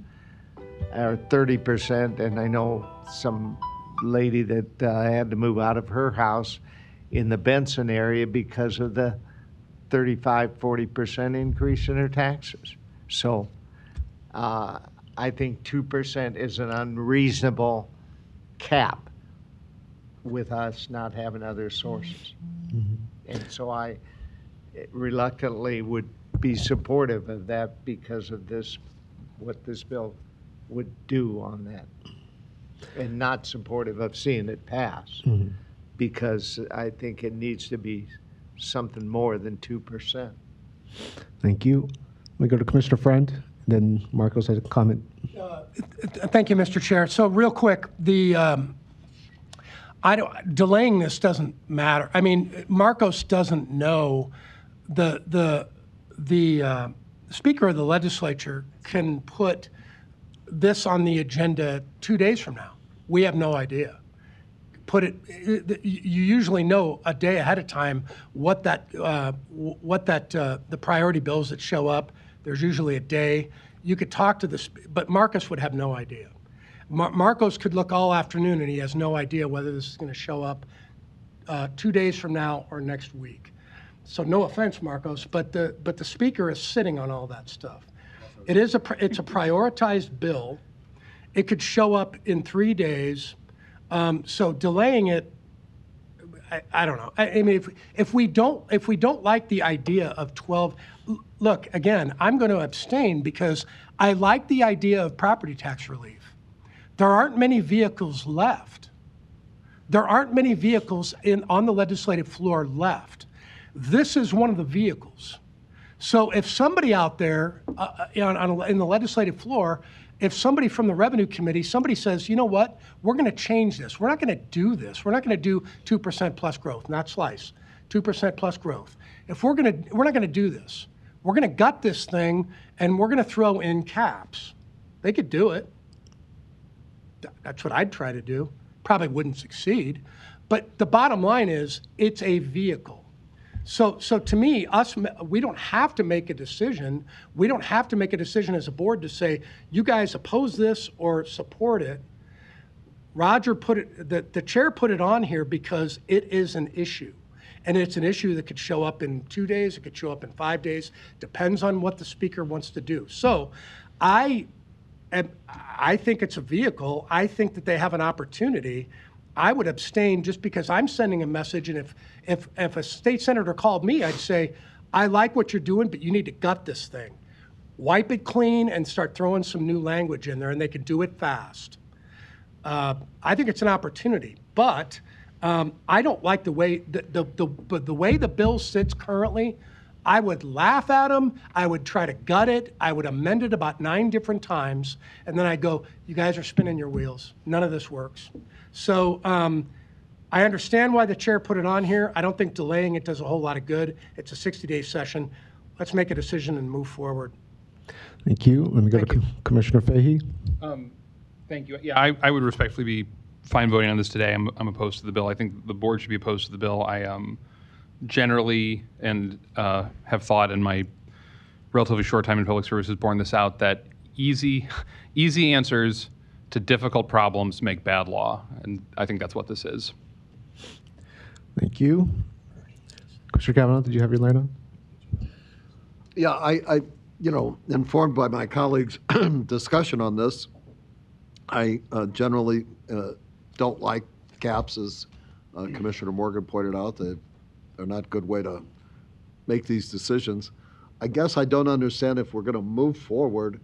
are 30%, and I know some lady that had to move out of her house in the Benson area because of the 35-40% increase in her taxes. So I think 2% is an unreasonable cap with us not having other sources. Mm-hmm. And so I reluctantly would be supportive of that because of this, what this bill would do on that, and not supportive of seeing it pass. Mm-hmm. Because I think it needs to be something more than 2%. Thank you. We go to Commissioner Friend, then Marcos has a comment. Thank you, Mr. Chair. So real quick, delaying this doesn't matter. I mean, Marcos doesn't know the Speaker of the Legislature can put this on the agenda 2 days from now. We have no idea. You usually know a day ahead of time the priority bills that show up. There's usually a day. You could talk to but Marcus would have no idea. Marcos could look all afternoon and he has no idea whether this is going to show up 2 days from now or next week. So no offense, Marcos, but the speaker is sitting on all that stuff. It's a prioritized bill. It could show up in 3 days. So delaying it, I don't know. I mean, if we don't like the idea of 12, look, again, I'm going to abstain because I like the idea of property tax relief. There aren't many vehicles left. There aren't many vehicles on the legislative floor left. This is one of the vehicles. So if somebody out there in the legislative floor, if somebody from the Revenue Committee, somebody says, you know what, we're going to change this. We're not going to do this. We're not going to do 2% plus growth, not slice, 2% plus growth. We're not going to do this. We're going to gut this thing and we're going to throw in caps. They could do it. That's what I'd try to do. Probably wouldn't succeed. But the bottom line is it's a vehicle. So to me, we don't have to make a decision. We don't have to make a decision as a board to say, you guys oppose this or support it. Roger put it, the chair put it on here because it is an issue. And it's an issue that could show up in 2 days, it could show up in 5 days, depends on what the speaker wants to do. So I think it's a vehicle. I think that they have an opportunity. I would abstain just because I'm sending a message, and if a state senator called me, I'd say, I like what you're doing, but you need to gut this thing. Wipe it clean and start throwing some new language in there, and they can do it fast. I think it's an opportunity, but I don't like the way the way the bill sits currently. I would laugh at them. I would try to gut it. I would amend it about 9 different times, and then I'd go, you guys are spinning your wheels. None of this works. So I understand why the chair put it on here. I don't think delaying it does a whole lot of good. It's a 60-day session. Let's make a decision and move forward. Thank you. Let me go to Commissioner Fahey. Thank you. Yeah, I would respectfully be fine voting on this today. I'm opposed to the bill. I think the board should be opposed to the bill. I generally and have thought in my relatively short time in public services borne this out that easy answers to difficult problems make bad law, and I think that's what this is. Thank you. Commissioner Kavanaugh, did you have your light on? Yeah, I informed by my colleagues' discussion on this, I generally don't like caps, as Commissioner Morgan pointed out. They're not a good way to make these decisions. I guess I don't understand, if we're going to move forward,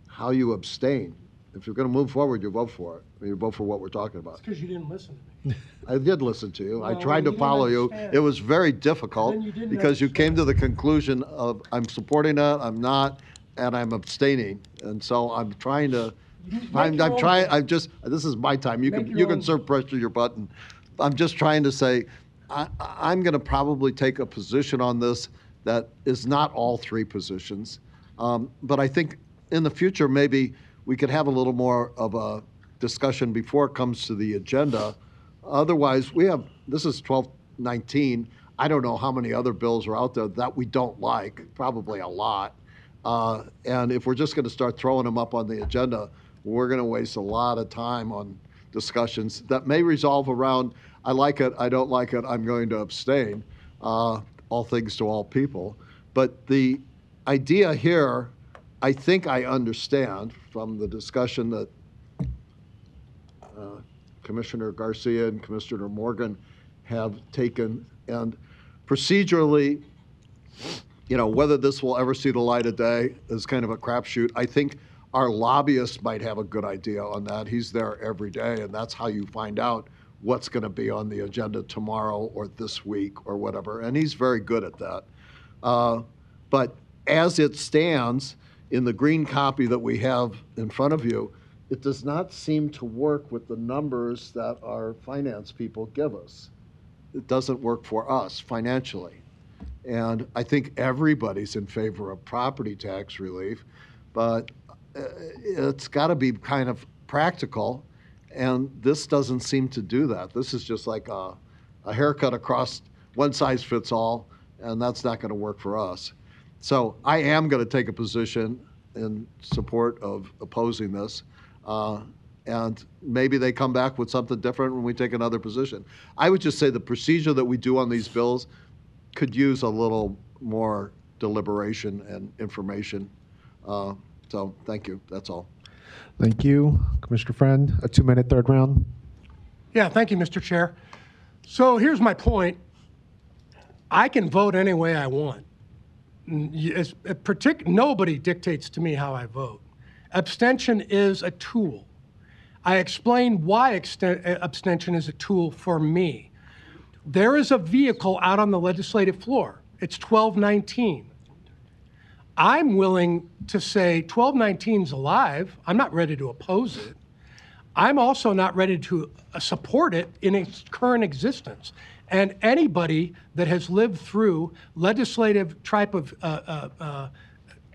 how you abstain. If you're going to move forward, you vote for it. You vote for what we're talking about. It's because you didn't listen to me. I did listen to you. I Well, tried to you didn't follow you. understand. It was very difficult Then you didn't because you came to the conclusion of, I'm supporting it, I'm not, and I'm abstaining. And so I'm trying to, this is my time. You can serve pressure your button. I'm just trying to say, I'm going to probably take a position on this that is not all 3 positions. But I think in the future, maybe we could have a little more of a discussion before it comes to the agenda. Otherwise, this is 1219. I don't know how many other bills are out there that we don't like, probably a lot. And if we're just going to start throwing them up on the agenda, we're going to waste a lot of time on discussions that may resolve around, I like it, I don't like it, I'm going to abstain, all things to all people. But the idea here, I think I understand from the discussion that Commissioner Garcia and Commissioner Morgan have taken, and procedurally, whether this will ever see the light of day is kind of a crapshoot. I think our lobbyist might have a good idea on that. He's there every day, and that's how you find out what's going to be on the agenda tomorrow or this week or whatever, and he's very good at that. But as it stands, in the green copy that we have in front of you, it does not seem to work with the numbers that our finance people give us. It doesn't work for us financially. And I think everybody's in favor of property tax relief, but it's got to be kind of practical, and this doesn't seem to do that. This is just like a haircut across, one size fits all, and that's not going to work for us. So I am going to take a position in support of opposing this, And maybe they come back with something different when we take another position. I would just say the procedure that we do on these bills could use a little more deliberation and information. So thank you, that's all. Thank you. Commissioner Friend, a 2-minute third round. Yeah, thank you, Mr. Chair. So here's my point. I can vote any way I want. Nobody dictates to me how I vote. Abstention is a tool. I explained why abstention is a tool for me. There is a vehicle out on the legislative floor. It's 1219. I'm willing to say 1219 is alive. I'm not ready to oppose it. I'm also not ready to support it in its current existence. And anybody that has lived through legislative type of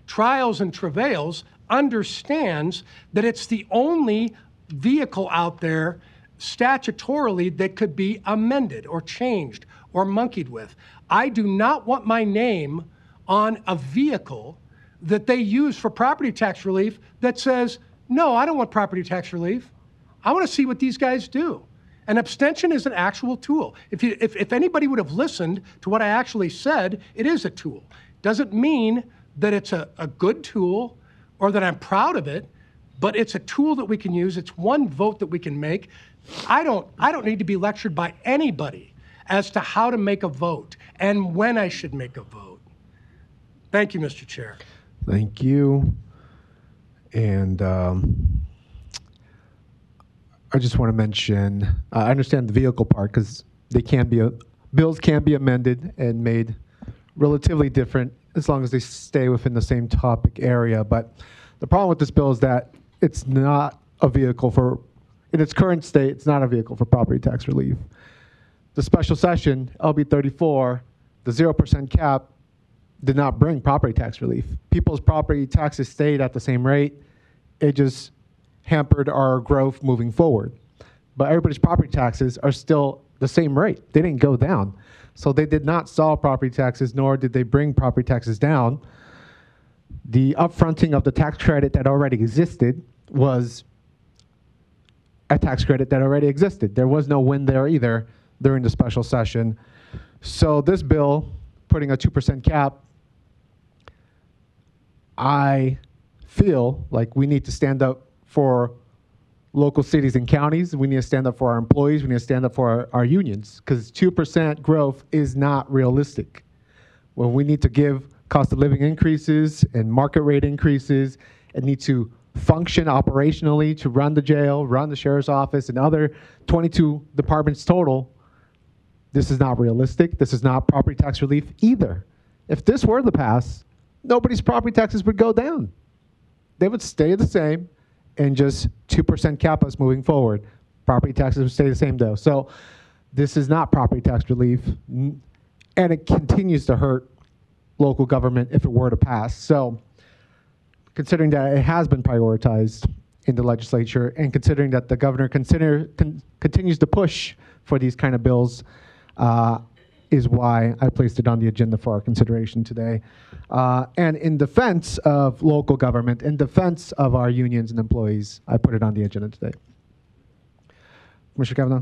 trials and travails understands that it's the only vehicle out there statutorily that could be amended or changed or monkeyed with. I do not want my name on a vehicle that they use for property tax relief that says, no, I don't want property tax relief. I want to see what these guys do. And abstention is an actual tool. If anybody would have listened to what I actually said, it is a tool. Doesn't mean that it's a good tool or that I'm proud of it, but it's a tool that we can use. It's one vote that we can make. I don't need to be lectured by anybody as to how to make a vote and when I should make a vote. Thank you, Mr. Chair. Thank you. And I just want to mention, I understand the vehicle part because bills can be amended and made relatively different as long as they stay within the same topic area. But the problem with this bill is that it's not a vehicle for, in its current state, it's not a vehicle for property tax relief. The special session, LB 34, the 0% cap did not bring property tax relief. People's property taxes stayed at the same rate. It just hampered our growth moving forward. But everybody's property taxes are still the same rate. They didn't go down. So they did not solve property taxes, nor did they bring property taxes down. The upfronting of the tax credit that already existed was a tax credit that already existed. There was no win there either during the special session. So this bill, putting a 2% cap, I feel like we need to stand up for local cities and counties. We need to stand up for our employees. We need to stand up for our unions, because 2% growth is not realistic. Well, we need to give cost of living increases and market rate increases and need to function operationally to run the jail, run the sheriff's office, and other 22 departments total. This is not realistic. This is not property tax relief either. If this were to pass, nobody's property taxes would go down. They would stay the same and just 2% cap us moving forward. Property taxes would stay the same though. So this is not property tax relief, and it continues to hurt local government if it were to pass. So considering that it has been prioritized in the legislature, and considering that the governor continues to push for these kind of bills, is why I placed it on the agenda for our consideration today. And in defense of local government, in defense of our unions and employees, I put it on the agenda today. Commissioner Kavanaugh?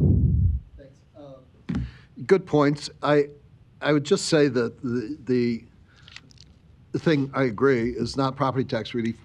Thanks. Good points. I would just say that the thing I agree is not property tax relief.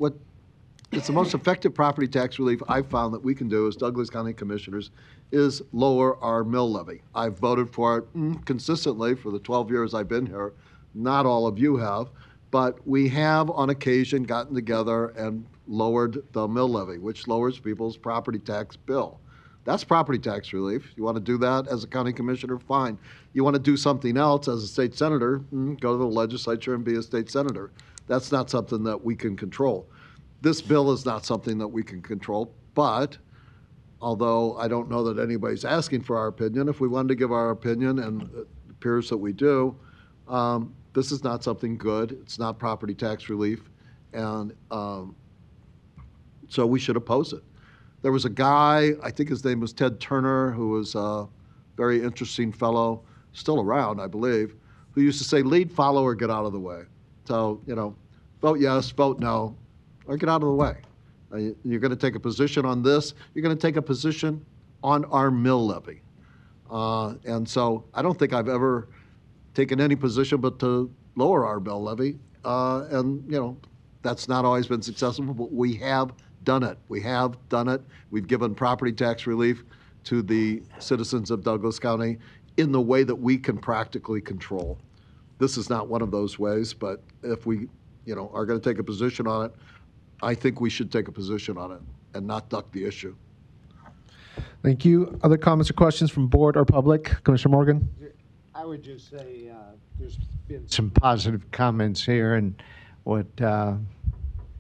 It's the most effective property tax relief I've found that we can do as Douglas County Commissioners is lower our mill levy. I've voted for it consistently for the 12 years I've been here. Not all of you have, but we have on occasion gotten together and lowered the mill levy, which lowers people's property tax bill. That's property tax relief. You want to do that as a county commissioner, fine. You want to do something else as a state senator, go to the legislature and be a state senator. That's not something that we can control. This bill is not something that we can control, but although I don't know that anybody's asking for our opinion, if we wanted to give our opinion, and it appears that we do, this is not something good. It's not property tax relief, and so we should oppose it. There was a guy, I think his name was Ted Turner, who was a very interesting fellow, still around, I believe, who used to say, lead, follow, or get out of the way. So, vote yes, vote no, or get out of the way. You're going to take a position on this. You're going to take a position on our mill levy. And so I don't think I've ever taken any position but to lower our mill levy. And, you know, that's not always been successful, but we have done it. We have done it. We've given property tax relief to the citizens of Douglas County in the way that we can practically control. This is not one of those ways, but if we, you know, are going to take a position on it, I think we should take a position on it and not duck the issue. Thank you. Other comments or questions from board or public? Commissioner Morgan? I would just say there's been some positive comments here, and what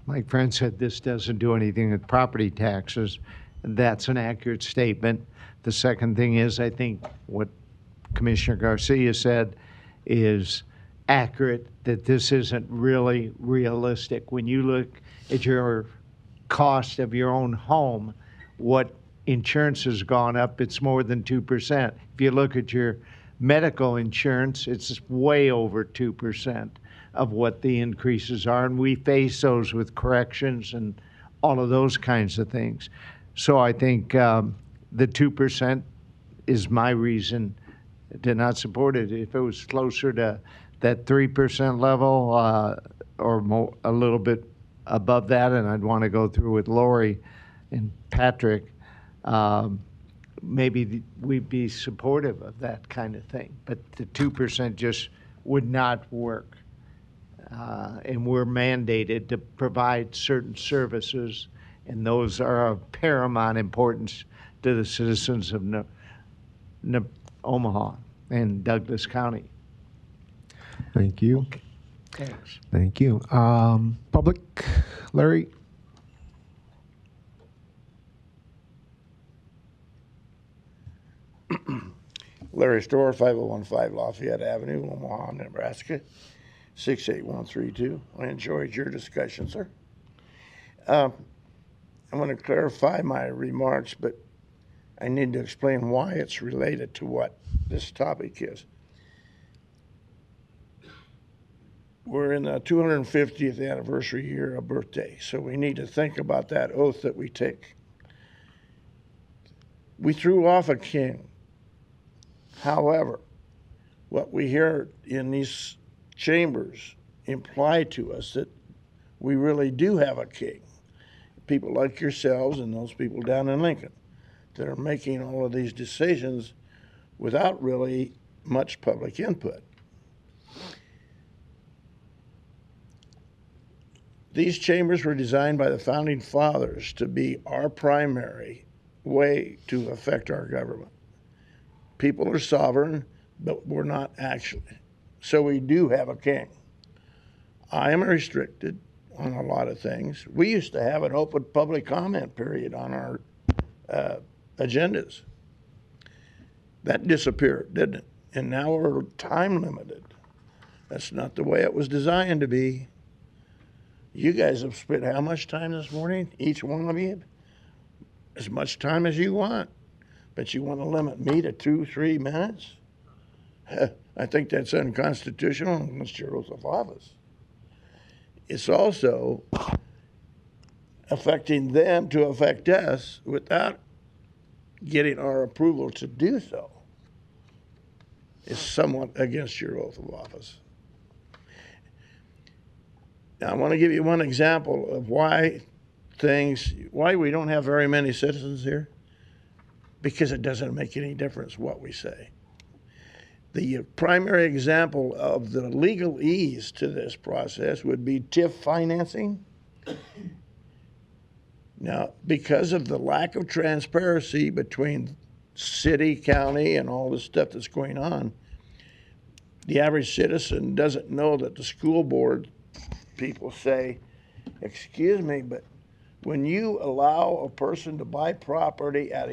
my friend said, this doesn't do anything with property taxes. That's an accurate statement. The second thing is, I think what Commissioner Garcia said is accurate, that this isn't really realistic. When you look at your cost of your own home, what insurance has gone up, it's more than 2%. If you look at your medical insurance, it's way over 2% of what the increases are, and we face those with corrections and all of those kinds of things. So I think the 2% is my reason to not support it. If it was closer to that 3% level or more, a little bit above that, and I'd want to go through with Lori and Patrick, maybe we'd be supportive of that kind of thing. But the 2% just would not work. And we're mandated to provide certain services, and those are of paramount importance to the citizens of Omaha and Douglas County. Thank you. Okay. Thanks. Thank you. Public, Larry? Larry Storr, 5015 Lafayette Avenue, Omaha, Nebraska, 68132. I enjoyed your discussion, sir. I want to clarify my remarks, but I need to explain why it's related to what this topic is. We're in the 250th anniversary year of birthday, so we need to think about that oath that we take. We threw off a king. However, what we hear in these chambers imply to us that we really do have a king. People like yourselves and those people down in Lincoln that are making all of these decisions without really much public input. These chambers were designed by the Founding Fathers to be our primary way to affect our government. People are sovereign, but we're not actually. So we do have a king. I am restricted on a lot of things. We used to have an open public comment period on our agendas. That disappeared, didn't it? And now we're time limited. That's not the way it was designed to be. You guys have spent how much time this morning? Each one of you? As much time as you want. But you want to limit me to 2-3 minutes? I think that's unconstitutional against your oath of office. It's also affecting them to affect us without getting our approval to do so. It's somewhat against your oath of office. Now, I want to give you one example of why we don't have very many citizens here. Because it doesn't make any difference what we say. The primary example of the legal ease to this process would be TIF financing. Now, because of the lack of transparency between city, county, and all the stuff that's going on, the average citizen doesn't know that the school board people say, excuse me, but when you allow a person to buy property at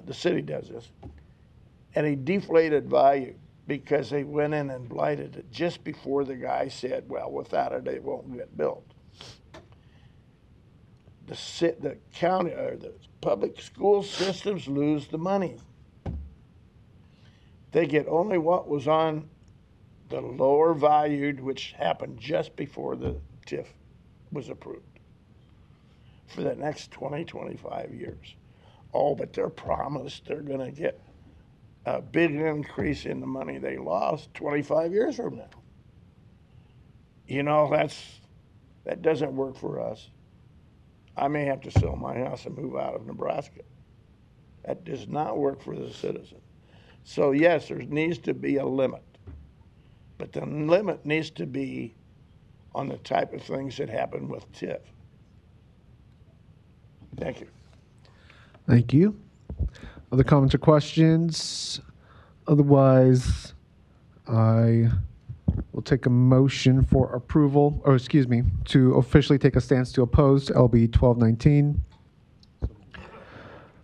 the city does this, at a deflated value because they went in and blighted it just before the guy said, well, without it, it won't get built. The county or the public school systems lose the money. They get only what was on the lower valued, which happened just before the TIF was approved. for the next 20, 25 years. Oh, but they're promised they're going to get a big increase in the money they lost 25 years from now. You know, that doesn't work for us. I may have to sell my house and move out of Nebraska. That does not work for the citizen. So yes, there needs to be a limit, but the limit needs to be on the type of things that happen with TIF. Thank you. Thank you. Other comments or questions? Otherwise, I will take a motion for approval, or excuse me, to officially take a stance to oppose LB 1219.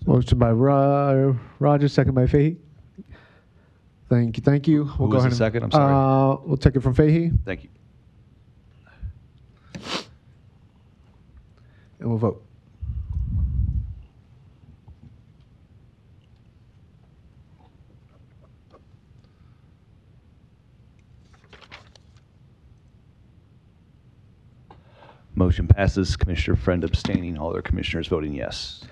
Motion by Rogers, second by Fahey. Thank you, thank you. Who was the second? I'm sorry. We'll take it from Fahey, Thank you. and we'll vote. Motion passes. Commissioner Friend abstaining. All other commissioners voting yes.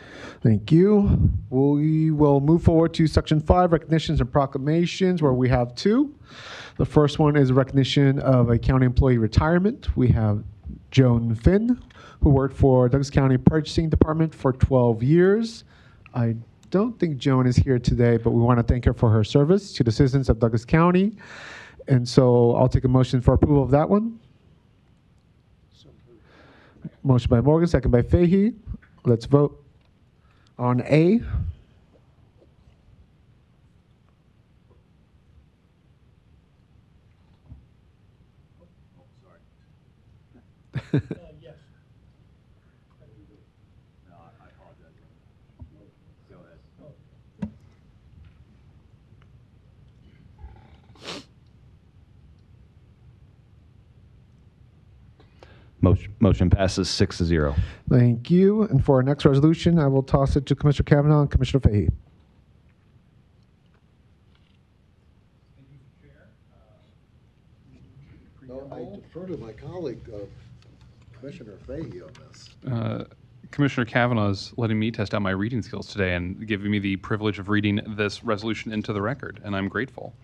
Thank you. We will move forward to Section 5, recognitions and proclamations, where we have two. The first one is recognition of a county employee retirement. We have Joan Finn, who worked for Douglas County Purchasing Department for 12 years. I don't think Joan is here today, but we want to thank her for her service to the citizens of Douglas County. And so I'll take a motion for approval of that one. Motion by Morgan, second by Fahey. Let's vote. On A. Yes. Motion passes 6-0. Thank you. And for our next resolution, I will toss it to Commissioner Kavanaugh and Commissioner Fahey. No, I defer to my colleague, Commissioner Fahey on this. Commissioner Kavanaugh is letting me test out my reading skills today and giving me the privilege of reading this resolution into the record, and I'm grateful.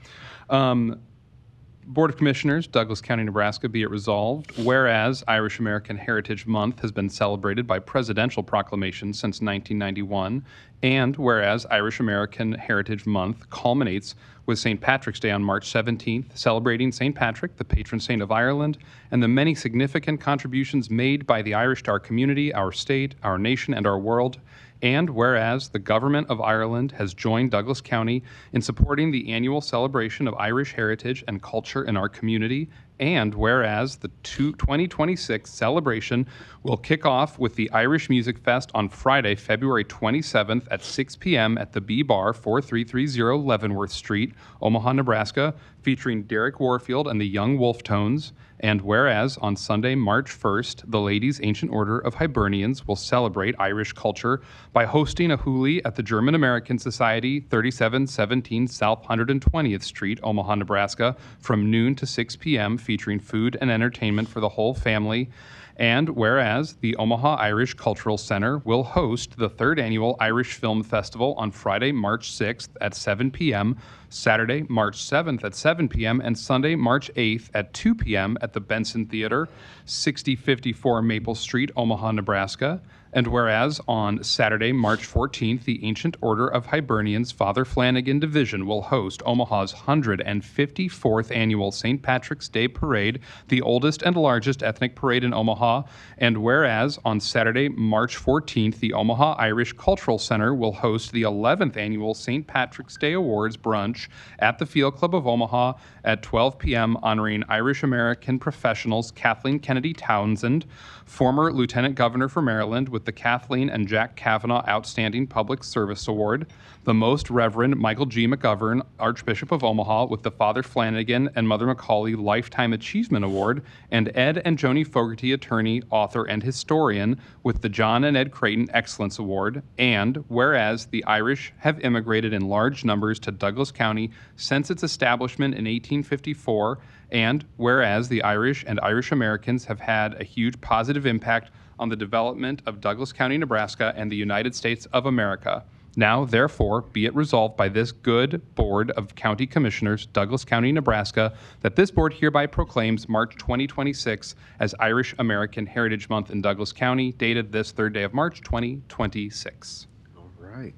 Board of Commissioners, Douglas County, Nebraska, be it resolved, whereas Irish American Heritage Month has been celebrated by presidential proclamation since 1991, and whereas Irish American Heritage Month culminates with St. Patrick's Day on March 17th, celebrating St. Patrick, the patron saint of Ireland, and the many significant contributions made by the Irish to our community, our state, our nation, and our world. And whereas the government of Ireland has joined Douglas County in supporting the annual celebration of Irish heritage and culture in our community, and whereas the 2026 celebration will kick off with the Irish Music Fest on Friday, February 27th at 6 p.m. at the B Bar, 4330 Leavenworth Street, Omaha, Nebraska, featuring Derek Warfield and the Young Wolf Tones. And whereas on Sunday, March 1st, the Ladies' Ancient Order of Hibernians will celebrate Irish culture by hosting a hoolie at the German American Society, 3717 South 120th Street, Omaha, Nebraska, from noon to 6 p.m., featuring food and entertainment for the whole family. And whereas the Omaha Irish Cultural Center will host the third annual Irish Film Festival on Friday, March 6th at 7 p.m., Saturday, March 7th at 7 p.m., and Sunday, March 8th at 2 p.m. at the Benson Theater, 6054 Maple Street, Omaha, Nebraska. And whereas on Saturday, March 14th, the Ancient Order of Hibernians Father Flanagan Division will host Omaha's 154th annual St. Patrick's Day Parade, the oldest and largest ethnic parade in Omaha. And whereas on Saturday, March 14th, the Omaha Irish Cultural Center will host the 11th annual St. Patrick's Day Awards brunch at the Field Club of Omaha at 12 p.m., honoring Irish American professionals Kathleen Kennedy Townsend, former Lieutenant Governor for Maryland, with the Kathleen and Jack Kavanaugh Outstanding Public Service Award, the Most Reverend Michael G. McGovern, Archbishop of Omaha, with the Father Flanagan and Mother Macaulay Lifetime Achievement Award, and Ed and Joni Fogarty, attorney, author, and historian, with the John and Ed Creighton Excellence Award. And whereas the Irish have immigrated in large numbers to Douglas County since its establishment in 1854, and whereas the Irish and Irish Americans have had a huge positive impact on the development of Douglas County, Nebraska, and the United States of America. Now, therefore, be it resolved by this good Board of County Commissioners, Douglas County, Nebraska, that this board hereby proclaims March 2026 as Irish American Heritage Month in Douglas County, dated this 3rd day of March 2026. All right.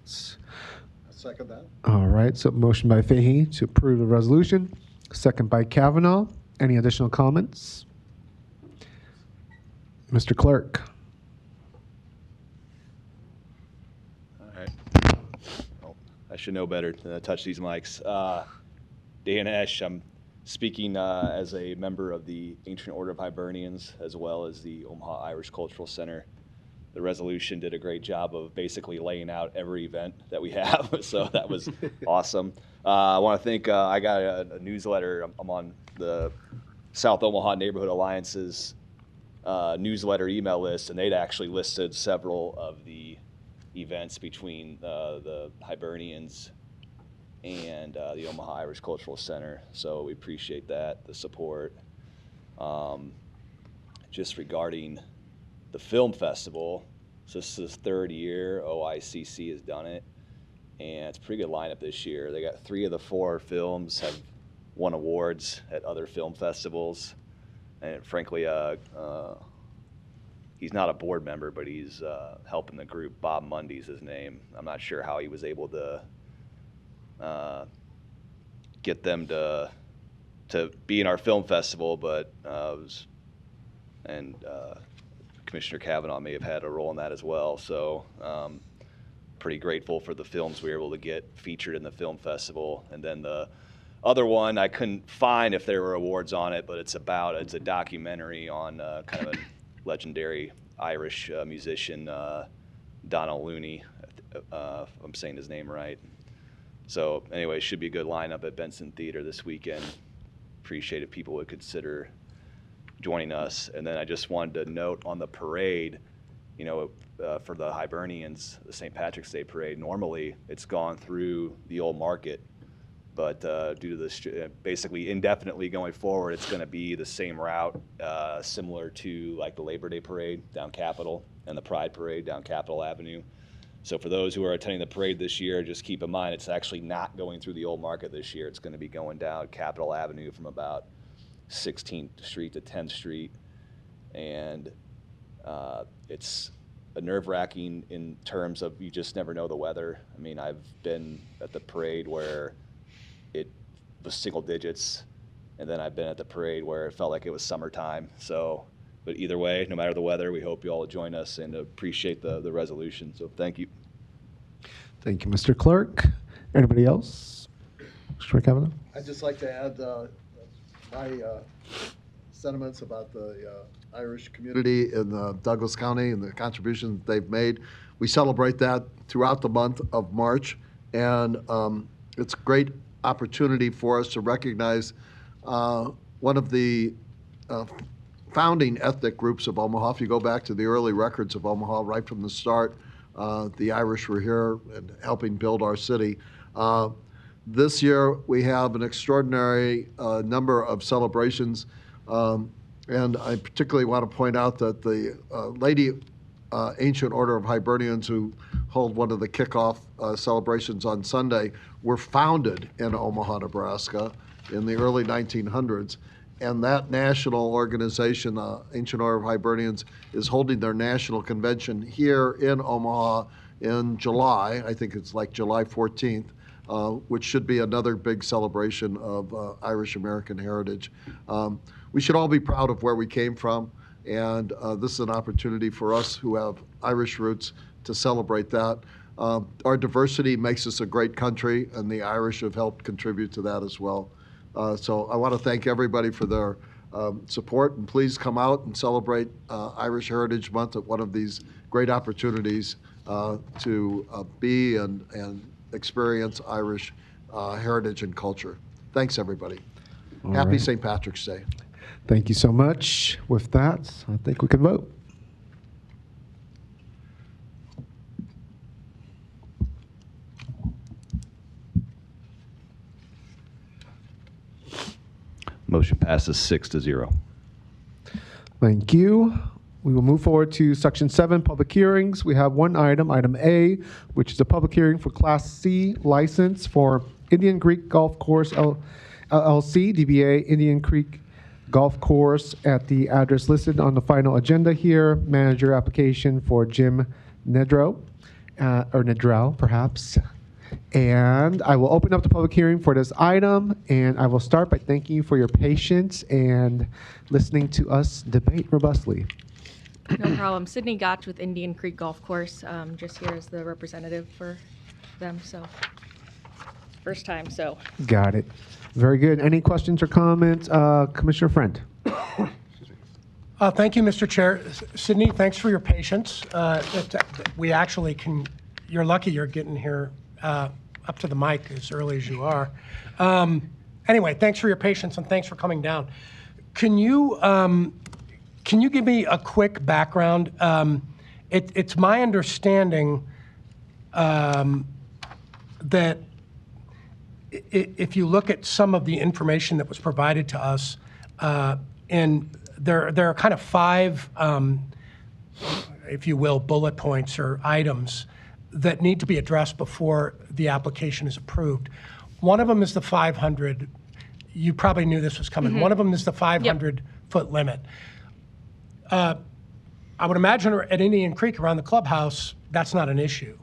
Second that. All right, so motion by Fahey to approve the resolution, second by Kavanaugh. Any additional comments? Mr. Clerk. All right. Oh, I should know better than to touch these mics. Dan Esch, I'm speaking as a member of the Ancient Order of Hibernians as well as the Omaha Irish Cultural Center. The resolution did a great job of basically laying out every event that we have, so that was awesome. I want to thank, I got a newsletter. I'm on the South Omaha Neighborhood Alliance's newsletter email list, and they'd actually listed several of the events between the Hibernians and the Omaha Irish Cultural Center, so we appreciate that, the support. Just regarding the film festival, so this is the 3rd year OICC has done it, and it's a pretty good lineup this year. They got 3 of the 4 films have won awards at other film festivals, and frankly, he's not a board member, but he's helping the group. Bob Mundy's his name. I'm not sure how he was able to get them to be in our film festival, but Commissioner Kavanaugh may have had a role in that as well. So pretty grateful for the films we were able to get featured in the film festival. And then the other one, I couldn't find if there were awards on it, but it's a documentary on kind of a legendary Irish musician, Donald Looney, if I'm saying his name right. So anyway, it should be a good lineup at Benson Theater this weekend. Appreciate if people would consider joining us. And then I just wanted to note on the parade, you know, for the Hibernians, the St. Patrick's Day parade, normally it's gone through the old market, but due to this, basically indefinitely going forward, it's going to be the same route, similar to like the Labor Day parade down Capitol and the Pride parade down Capitol Avenue. So for those who are attending the parade this year, just keep in mind it's actually not going through the old market this year. It's going to be going down Capitol Avenue from about 16th Street to 10th Street, and it's a nerve-wracking in terms of you just never know the weather. I mean, I've been at the parade where it was single digits, and then I've been at the parade where it felt like it was summertime. So, but either way, no matter the weather, we hope you all will join us and appreciate the resolution. So thank you. Thank you, Mr. Clerk. Anybody else? Mr. Kavanaugh? I'd just like to add my sentiments about the Irish community in Douglas County and the contributions they've made. We celebrate that throughout the month of March, and it's a great opportunity for us to recognize one of the founding ethnic groups of Omaha. If you go back to the early records of Omaha, right from the start, the Irish were here and helping build our city. This year, we have an extraordinary number of celebrations, and I particularly want to point out that the Lady Ancient Order of Hibernians, who hold one of the kickoff celebrations on Sunday, were founded in Omaha, Nebraska in the early 1900s. And that national organization, Ancient Order of Hibernians, is holding their national convention here in Omaha in July. I think it's like July 14th. Which should be another big celebration of Irish American heritage. We should all be proud of where we came from, and this is an opportunity for us who have Irish roots to celebrate that. Our diversity makes us a great country, and the Irish have helped contribute to that as well. So I want to thank everybody for their support, and please come out and celebrate Irish Heritage Month at one of these great opportunities to be and experience Irish heritage and culture. Thanks, everybody. All Happy right. St. Patrick's Day. Thank you so much. With that, I think we can vote. Motion passes 6-0. Thank you. We will move forward to Section 7, public hearings. We have one item, item A, which is a public hearing for Class C license for Indian Creek Golf Course LLC, DBA Indian Creek Golf Course at the address listed on the final agenda here. Manager application for Jim Nedrow, or Nedrow, perhaps. And I will open up the public hearing for this item, and I will start by thanking you for your patience and listening to us debate robustly. No problem. Sydney Gotch with Indian Creek Golf Course, just here as the representative for them, so first time, so. Got it. Very good. Any questions or comments? Commissioner Friend. Thank you, Mr. Chair. Sydney, thanks for your patience. We actually can, you're lucky you're getting here up to the mic as early as you are. Anyway, thanks for your patience and thanks for coming down. Can you give me a quick background? It's my understanding that if you look at some of the information that was provided to us, and there are kind of 5, if you will, bullet points or items that need to be addressed before the application is approved. One of them is the 500. You probably knew this was coming. Mm-hmm. One of them is the 500-foot limit. I would imagine at Indian Creek around the clubhouse, that's not an issue.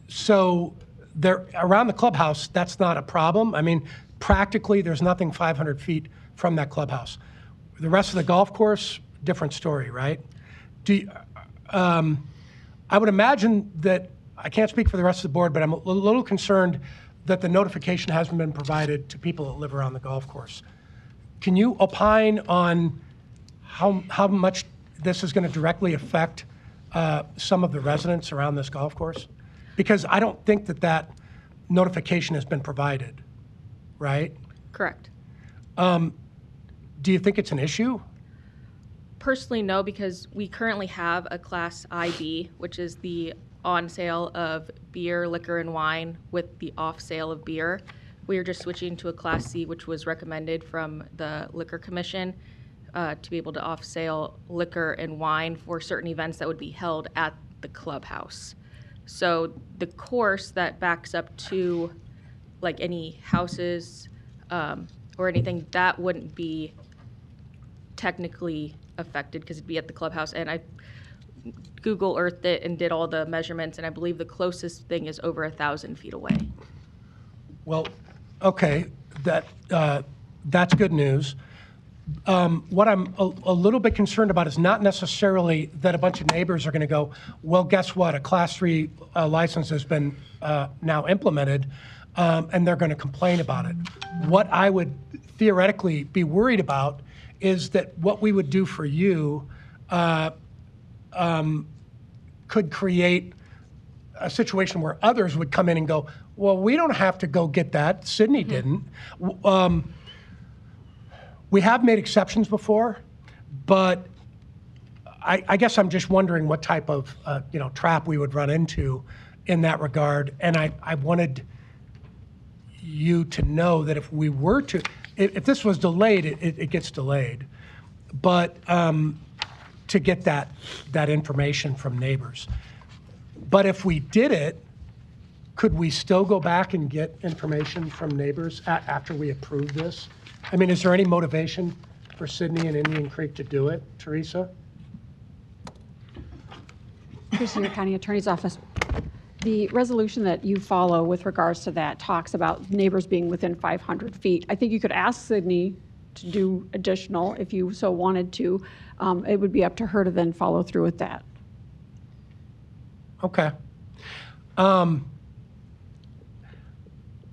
So there around the clubhouse, that's not a problem. I mean, practically, there's nothing 500 feet from that clubhouse. The rest of the golf course, different story, right? I would imagine that, I can't speak for the rest of the board, but I'm a little concerned that the notification hasn't been provided to people that live around the golf course. Can you opine on how much this is going to directly affect some of the residents around this golf course? Because I don't think that notification has been provided, right? Correct. Do you think it's an issue? Personally, no, because we currently have a Class IB, which is the on sale of beer, liquor, and wine with the off sale of beer. We are just switching to a Class C, which was recommended from the Liquor Commission to be able to off sale liquor and wine for certain events that would be held at the clubhouse. So the course that backs up to like any houses or anything, that wouldn't be technically affected because it'd be at the clubhouse. And I Google Earthed it and did all the measurements, and I believe the closest thing is over 1,000 feet away. Well, okay, that's good news. What I'm a little bit concerned about is not necessarily that a bunch of neighbors are going to go, well, guess what? A Class 3 license has been now implemented, and they're going to complain about it. What I would theoretically be worried about is that what we would do for you could create a situation where others would come in and go, well, we don't have to go get that. Sydney didn't. We have made exceptions before, but I guess I'm just wondering what type of trap we would run into in that regard. And I wanted you to know that if we were to, if this was delayed, it gets delayed. But to get that information from neighbors. But if we did it, could we still go back and get information from neighbors after we approve this? I mean, is there any motivation for Sydney and Indian Creek to do it, Teresa? Teresa, your County Attorney's Office. The resolution that you follow with regards to that talks about neighbors being within 500 feet. I think you could ask Sydney to do additional if you so wanted to. It would be up to her to then follow through with that. Okay.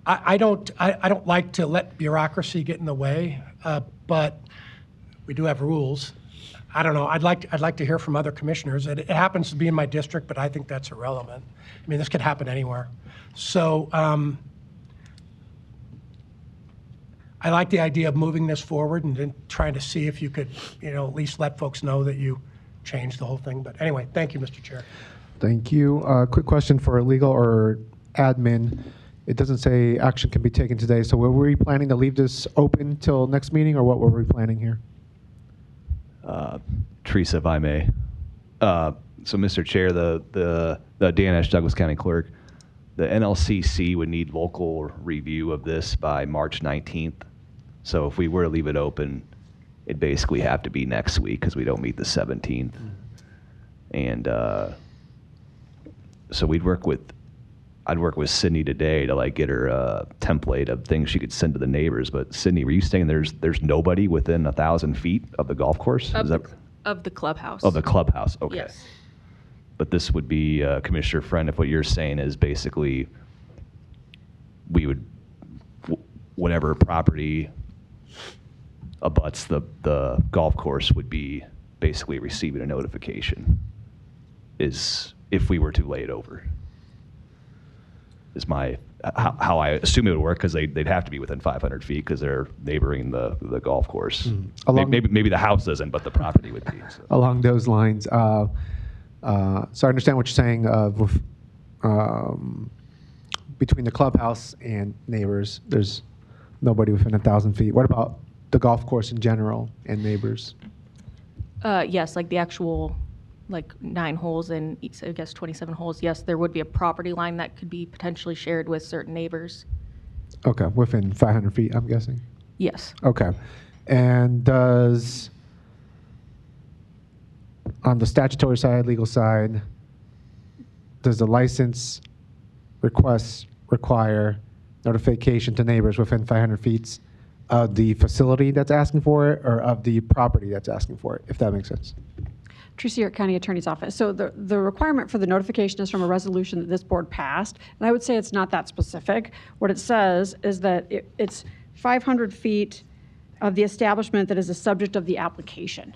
I don't like to let bureaucracy get in the way, but we do have rules. I don't know. I'd like to hear from other commissioners. It happens to be in my district, but I think that's irrelevant. I mean, this could happen anywhere. So I like the idea of moving this forward and then trying to see if you could, at least let folks know that you changed the whole thing. But anyway, thank you, Mr. Chair. Thank you. Quick question for legal or admin. It doesn't say action can be taken today, so were we planning to leave this open till next meeting, or what were we planning here? Teresa, if I may. So, Mr. Chair, the Dan Esch, Douglas County Clerk, the NLCC would need local review of this by March 19th. So if we were to leave it open, it'd basically have to be next week because we don't meet the 17th. And so I'd work with Sydney today to like get her a template of things she could send to the neighbors. But Sydney, were you saying there's nobody within 1,000 feet of the golf course? Of the clubhouse. Of the clubhouse, okay. Yes. But this would be, Commissioner Friend, if what you're saying is basically we would, whatever property abuts the golf course would be basically receiving a notification is if we were to lay it over. Is how I assume it would work, because they'd have to be within 500 feet because they're neighboring the golf course. Maybe the house doesn't, but the property would be. So. Along those lines, so I understand what you're saying between the clubhouse and neighbors, there's nobody within 1,000 feet. What about the golf course in general and neighbors? Yes, like the actual 9 holes and I guess 27 holes. Yes, there would be a property line that could be potentially shared with certain neighbors. Okay, within 500 feet, I'm guessing? Yes. Okay. And on the statutory side, legal side, does the license request require notification to neighbors within 500 feet of the facility that's asking for it or of the property that's asking for it, if that makes sense? Teresa, York County Attorney's Office. So the requirement for the notification is from a resolution that this board passed, and I would say it's not that specific. What it says is that it's 500 feet of the establishment that is the subject of the application.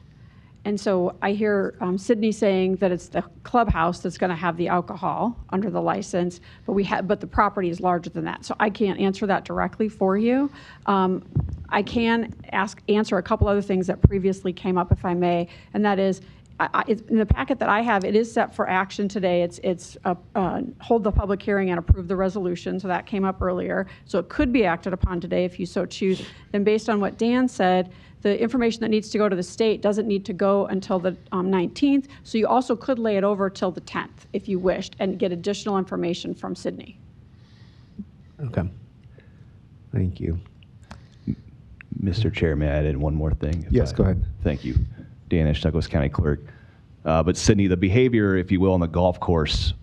And so I hear Sydney saying that it's the clubhouse that's going to have the alcohol under the license, but the property is larger than that. So I can't answer that directly for you. I can answer a couple other things that previously came up, if I may, and that is, in the packet that I have, it is set for action today. It's hold the public hearing and approve the resolution, so that came up earlier. So it could be acted upon today if you so choose. Then based on what Dan said, the information that needs to go to the state doesn't need to go until the 19th, so you also could lay it over till the 10th if you wished and get additional information from Sydney. Okay. Thank you. Mr. Chair, may I add in one more thing? Yes, go ahead. Thank you. Dan Esch, Douglas County Clerk. But Sydney, the behavior, if you will, on the golf course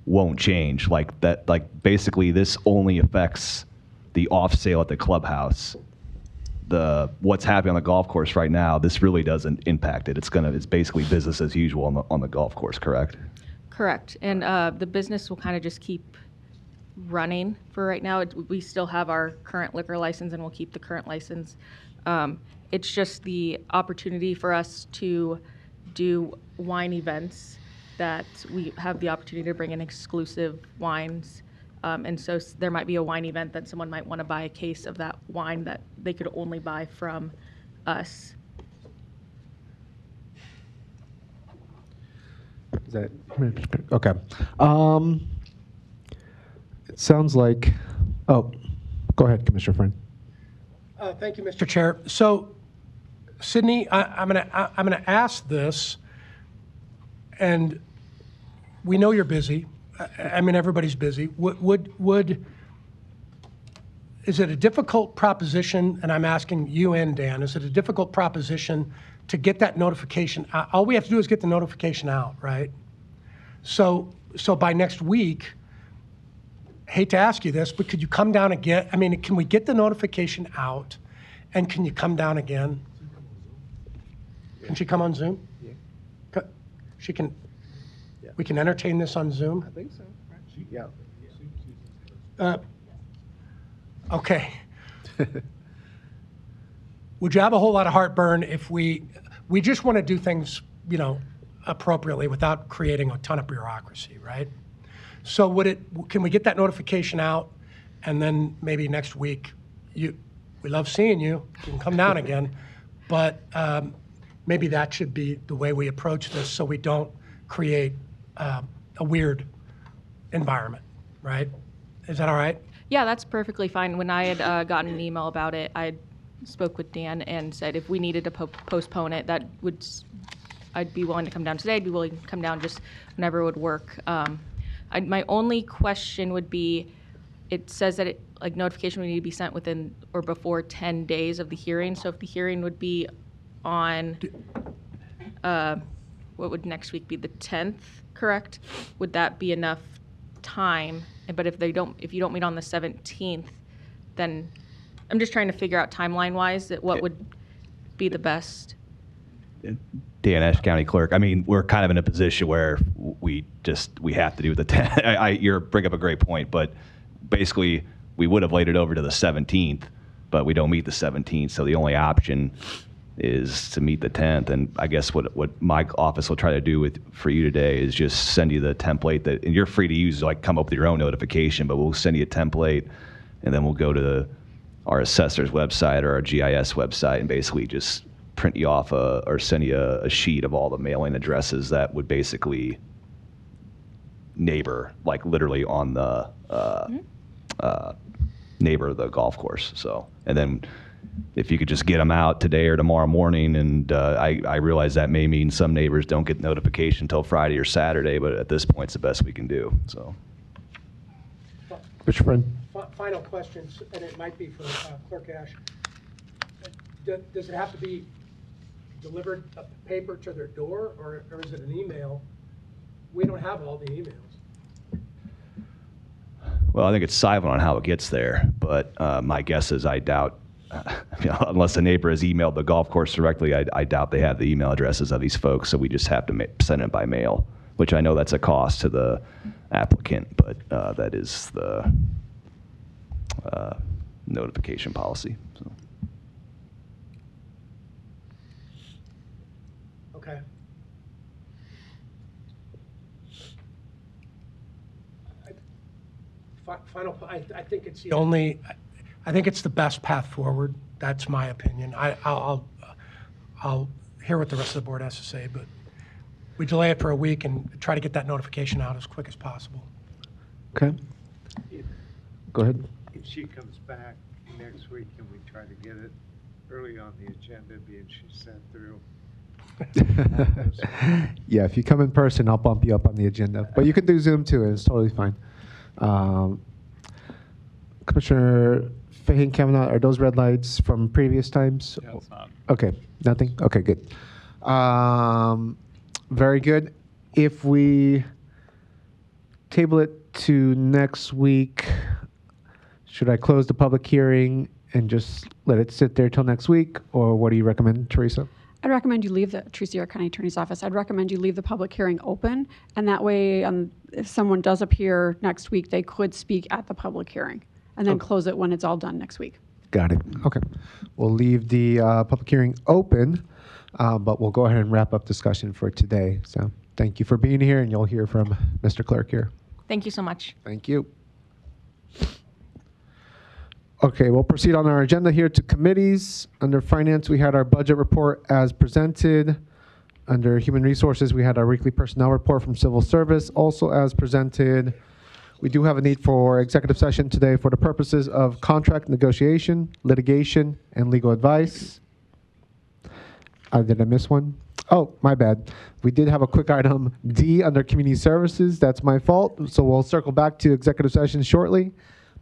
won't change. Like basically this only affects the off sale at the clubhouse. What's happening on the golf course right now, this really doesn't impact it. It's basically business as usual on the golf course, correct? Correct. And the business will kind of just keep running for right now. We still have our current liquor license and we'll keep the current license. It's just the opportunity for us to do wine events that we have the opportunity to bring in exclusive wines. And so there might be a wine event that someone might want to buy a case of that wine that they could only buy from us. Is that okay? It sounds like. Oh, go ahead, Commissioner Friend. Thank you, Mr. Chair. So, Sydney, I'm gonna ask this, and we know you're busy. I mean, everybody's busy. Is it a difficult proposition, and I'm asking you and Dan, is it a difficult proposition to get that notification? All we have to do is get the notification out, right? So by next week, hate to ask you this, but could you come down again? I mean, can we get the notification out, and can you come down again? Can she come on Zoom? Yeah. She can. Yeah. We can entertain this on Zoom? I think so. Right? Yeah. Okay. Would you have a whole lot of heartburn if we just want to do things, appropriately without creating a ton of bureaucracy, right? So can we get that notification out, and then maybe next week, we love seeing you, you can come down again, but maybe that should be the way we approach this so we don't create a weird environment, right? Is that all right? Yeah, that's perfectly fine. When I had gotten an email about it, I spoke with Dan and said if we needed to postpone it, I'd be willing to come down today. I'd be willing to come down just whenever it would work. My only question would be, it says that notification would need to be sent within or before 10 days of the hearing. So if the hearing would be on, what would next week be, the 10th, correct? Would that be enough time? But if you don't meet on the 17th, then I'm just trying to figure out timeline-wise what would be the best. Dan Ashe County Clerk. I mean, we're kind of in a position where we have to do the 10th. You bring up a great point, but basically we would have laid it over to the 17th, but we don't meet the 17th, so the only option is to meet the 10th. And I guess what my office will try to do for you today is just send you the template and you're free to use, come up with your own notification, but we'll send you a template, and then we'll go to our assessor's website or our GIS website and basically just print you off or send you a sheet of all the mailing addresses that would basically neighbor, literally on the neighbor of the golf course. So, and then if you could just get them out today or tomorrow morning, and I realize that may mean some neighbors don't get notification until Friday or Saturday, but at this point, it's the best we can do. So, Mr. Friend. Final questions, and it might be for Clerk Ashe. Does it have to be delivered a paper to their door, or is it an email? We don't have all the emails. Well, I think it's silent on how it gets there, but my guess is I doubt, unless the neighbor has emailed the golf course directly, I doubt they have the email addresses of these folks, so we just have to send it by mail, which I know that's a cost to the applicant, but that is the notification policy. So. Okay. I think it's the only. I think it's the best path forward. That's my opinion. I'll hear what the rest of the board has to say, but we delay it for a week and try to get that notification out as quick as possible. Okay. Go ahead. If she comes back next week, can we try to get it early on the agenda, being she sent through? Yeah, if you come in person, I'll bump you up on the agenda. But you can do Zoom too, and it's totally fine. Commissioner Fahim Kavanaugh, are those red lights from previous times? Yeah, it's not. Okay, nothing? Okay, good. Very good. If we table it to next week, should I close the public hearing and just let it sit there till next week, or what do you recommend, Teresa? I'd recommend you leave Teresa, our County Attorney's Office. I'd recommend you leave the public hearing open, and that way, if someone does appear next week, they could speak at the public hearing, and then close it when it's all done next week. Got it. Okay. We'll leave the public hearing open, but we'll go ahead and wrap up discussion for today. So thank you for being here, and you'll hear from Mr. Clerk here. Thank you so much. Thank you. Okay, we'll proceed on our agenda here to committees. Under Finance, we had our budget report as presented. Under Human Resources, we had our weekly personnel report from Civil Service, also as presented. We do have a need for executive session today for the purposes of contract negotiation, litigation, and legal advice. Did I miss one? Oh, my bad. We did have a quick item D under Community Services. That's my fault. So we'll circle back to executive session shortly.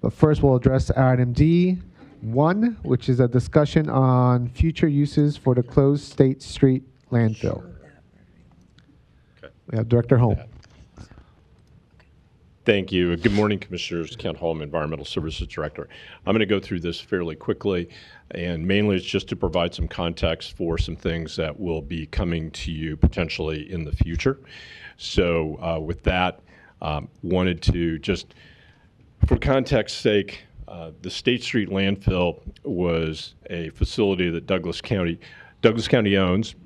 But first, we'll address item D1, which is a discussion on future uses for the closed State Street landfill. Okay. We have Director Holm. Thank you. Good morning, Commissioners. Kent Holm, Environmental Services Director. I'm going to go through this fairly quickly, and mainly it's just to provide some context for some things that will be coming to you potentially in the future. So with that, wanted to just, for context's sake, the State Street landfill was a facility that Douglas County owns,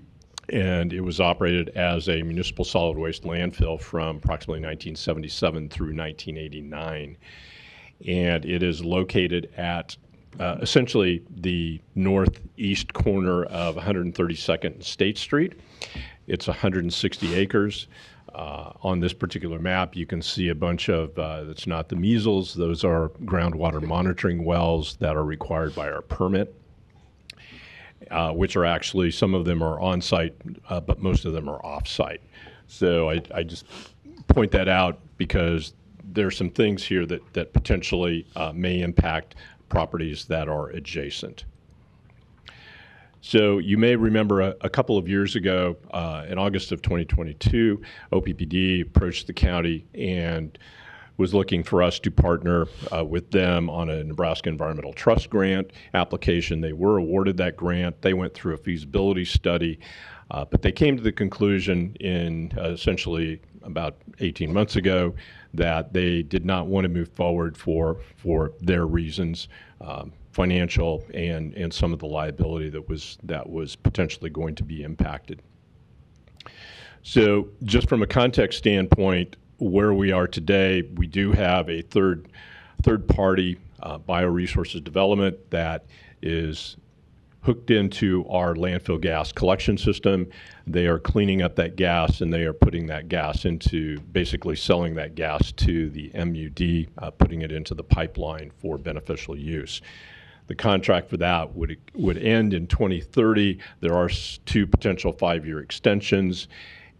and it was operated as a municipal solid waste landfill from approximately 1977 through 1989. And it is located at essentially the northeast corner of 132nd and State Street. It's 160 acres. On this particular map, you can see a bunch of, that's not the measles, those are groundwater monitoring wells that are required by our permit, which are actually, some of them are on-site, but most of them are off-site. So I just point that out because there are some things here that potentially may impact properties that are adjacent. So you may remember a couple of years ago, in August of 2022, OPPD approached the county and was looking for us to partner with them on a Nebraska Environmental Trust grant application. They were awarded that grant. They went through a feasibility study, but they came to the conclusion in essentially about 18 months ago that they did not want to move forward for their reasons, financial and some of the liability that was potentially going to be impacted. So just from a context standpoint, where we are today, we do have a third-party bioresources development that is hooked into our landfill gas collection system. They are cleaning up that gas and they are putting that gas into, basically selling that gas to the MUD, putting it into the pipeline for beneficial use. The contract for that would end in 2030. There are 2 potential 5-year extensions.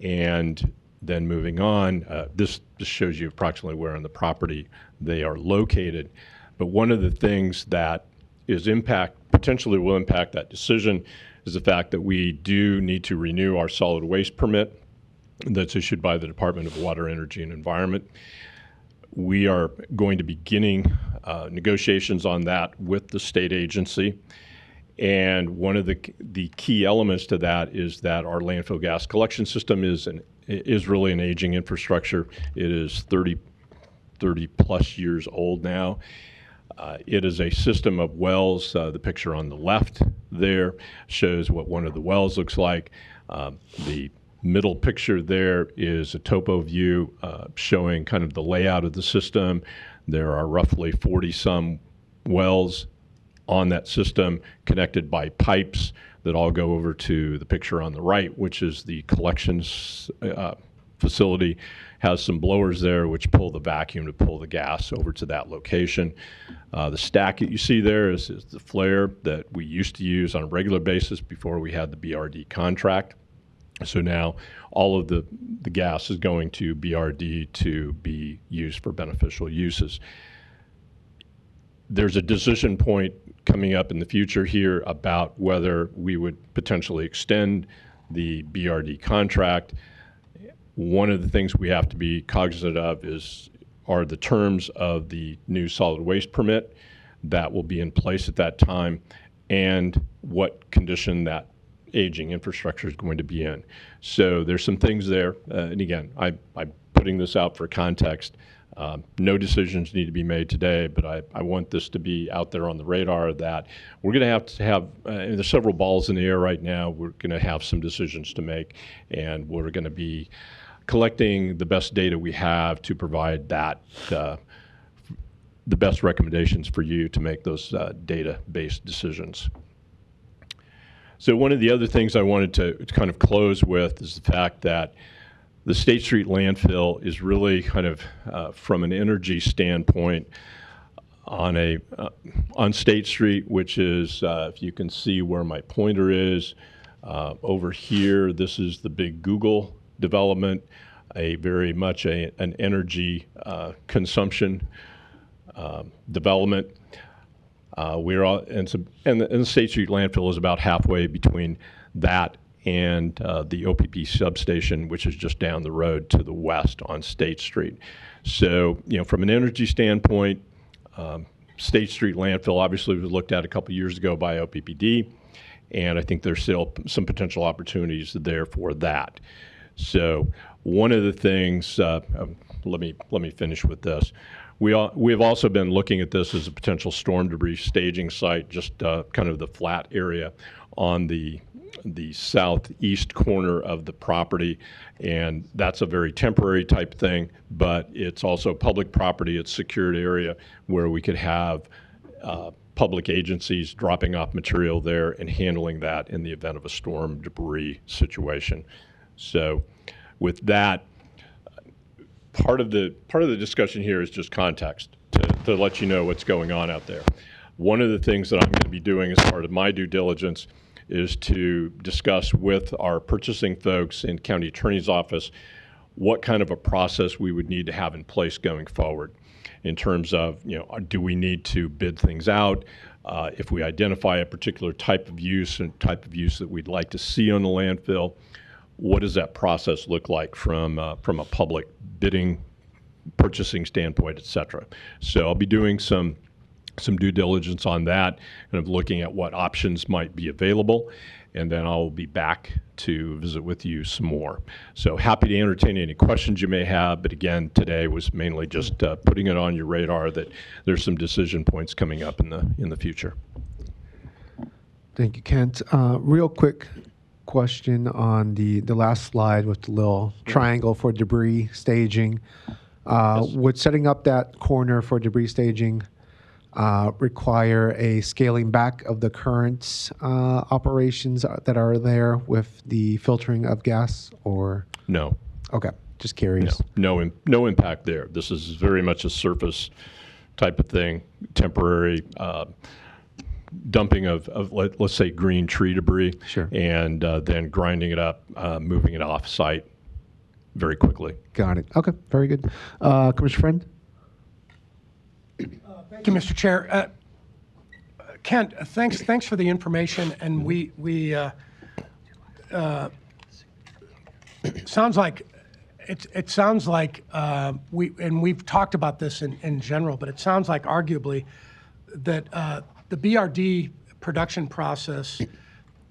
And then moving on, this shows you approximately where on the property they are located. But one of the things that is potentially will impact that decision is the fact that we do need to renew our solid waste permit that's issued by the Department of Water, Energy, and Environment. We are going to be beginning negotiations on that with the state agency. And one of the key elements to that is that our landfill gas collection system is really an aging infrastructure. It is 30 plus years old now. It is a system of wells. The picture on the left there shows what one of the wells looks like. The middle picture there is a topo view showing kind of the layout of the system. There are roughly 40-some wells on that system connected by pipes that all go over to the picture on the right, which is the collections facility. Has some blowers there which pull the vacuum to pull the gas over to that location. The stack that you see there is the flare that we used to use on a regular basis before we had the BRD contract. So now all of the gas is going to BRD to be used for beneficial uses. There's a decision point coming up in the future here about whether we would potentially extend the BRD contract. One of the things we have to be cognizant of are the terms of the new solid waste permit that will be in place at that time and what condition that aging infrastructure is going to be in. So there's some things there. And again, I'm putting this out for context. No decisions need to be made today, but I want this to be out there on the radar that we're going to have there's several balls in the air right now. We're going to have some decisions to make, and we're going to be collecting the best data we have to provide that the best recommendations for you to make those data-based decisions. So one of the other things I wanted to kind of close with is the fact that the State Street landfill is really kind of, from an energy standpoint, on State Street, which is, if you can see where my pointer is, over here, this is the big Google development, very much an energy consumption development. And the State Street landfill is about halfway between that and the OPP substation, which is just down the road to the west on State Street. So, from an energy standpoint, State Street landfill obviously was looked at a couple years ago by OPPD, and I think there's still some potential opportunities there for that. So, one of the things, let me finish with this. We have also been looking at this as a potential storm debris staging site, just kind of the flat area on the southeast corner of the property, and that's a very temporary type thing, but it's also public property. It's secured area where we could have public agencies dropping off material there and handling that in the event of a storm debris situation. So with that, part of the discussion here is just context to let you know what's going on out there. One of the things that I'm going to be doing as part of my due diligence is to discuss with our purchasing folks in county attorney's office what kind of a process we would need to have in place going forward in terms of, do we need to bid things out? If we identify a particular type of use and type of use that we'd like to see on the landfill, what does that process look like from a public bidding, purchasing standpoint, et cetera? So I'll be doing some due diligence on that, kind of looking at what options might be available, and then I'll be back to visit with you some more. So happy to entertain any questions you may have, but again, today was mainly just putting it on your radar that there's some decision points coming up in the future. Thank you, Kent. Real quick question on the last slide with the little triangle for debris staging. Would setting up that corner for debris staging require a scaling back of the current operations that are there with the filtering of gas, or? No. Okay, just curious. No impact there. This is very much a surface type of thing, temporary dumping of let's say green tree debris. Sure. And then grinding it up, moving it off site very quickly. Got it. Okay, very good. Commissioner Friend? Thank you, Mr. Chair. Kent, thanks for the information, and sounds like we've talked about this in general, but it sounds like arguably that the BRD production process,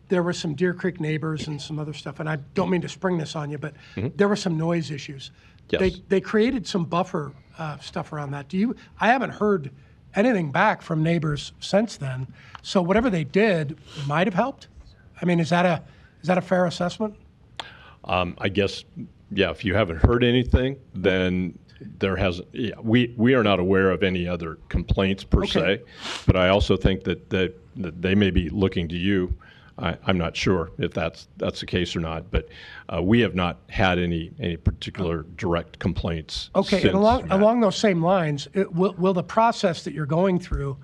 there were some Deer Creek neighbors and some other stuff, and I don't mean to spring this on you, but there were some noise issues. Yes. They created some buffer stuff around that. I haven't heard anything back from neighbors since then. So whatever they did might have helped. I mean, is that a fair assessment? I guess, yeah. If you haven't heard anything, then there hasn't. Yeah, we are not aware of any other complaints per se. But I also think that they may be looking to you. I'm not sure if that's the case or not, but we have not had any particular direct complaints. Okay, since and along those same lines, will the process that you're going through,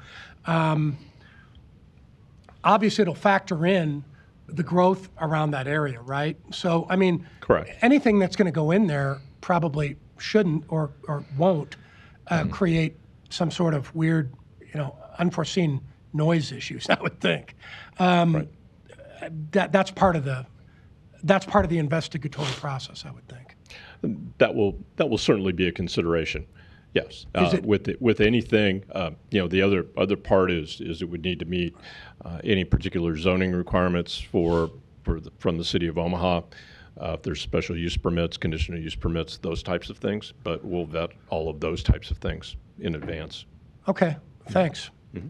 obviously it'll factor in the growth around that area, right? So, I mean, correct. Anything that's going to go in there probably shouldn't or won't create some sort of weird, unforeseen noise issues, I would think. Right. That's part of the investigatory process, I would think. That will certainly be a consideration. Yes. With anything, the other part is it would need to meet any particular zoning requirements from the city of Omaha. If there's special use permits, conditional use permits, those types of things. But we'll vet all of those types of things in advance. Okay. Thanks. Mm-hmm.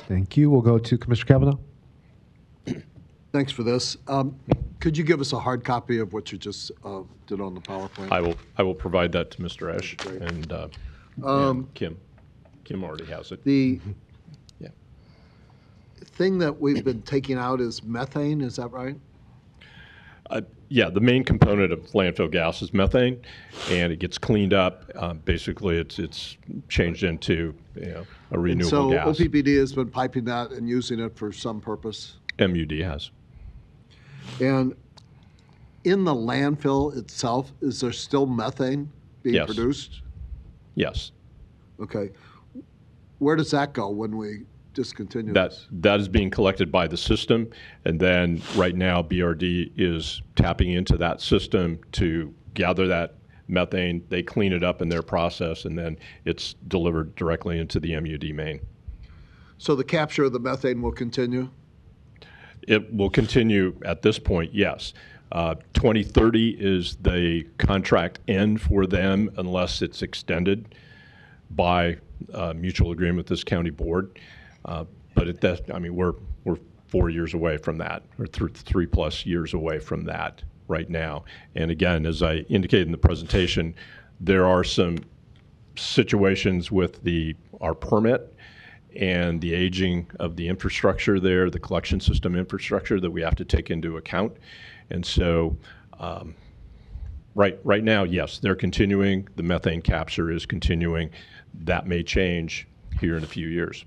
Thank you. We'll go to Commissioner Kavanaugh. Thanks for this. Could you give us a hard copy of what you just did on the PowerPoint? I will provide that to Mr. Esch and Kim. Kim already has it. The thing that we've been taking out is methane, is that right? Yeah, the main component of landfill gas is methane, and it gets cleaned up. Basically, it's changed into a renewable gas. So OPPD has been piping that and using it for some purpose? MUD has. And in the landfill itself, is there still methane being produced? Yes. Okay. Where does that go when we discontinue this? That is being collected by the system, and then right now BRD is tapping into that system to gather that methane. They clean it up in their process, and then it's delivered directly into the MUD main. So the capture of the methane will continue? It will continue at this point, yes. 2030 is the contract end for them unless it's extended by mutual agreement with this county board. But we're 4 years away from that, or 3+ years away from that right now. And again, as I indicated in the presentation, there are some situations with our permit and the aging of the infrastructure there, the collection system infrastructure, that we have to take into account. And so Right now, yes, they're continuing. The methane capture is continuing. That may change here in a few years.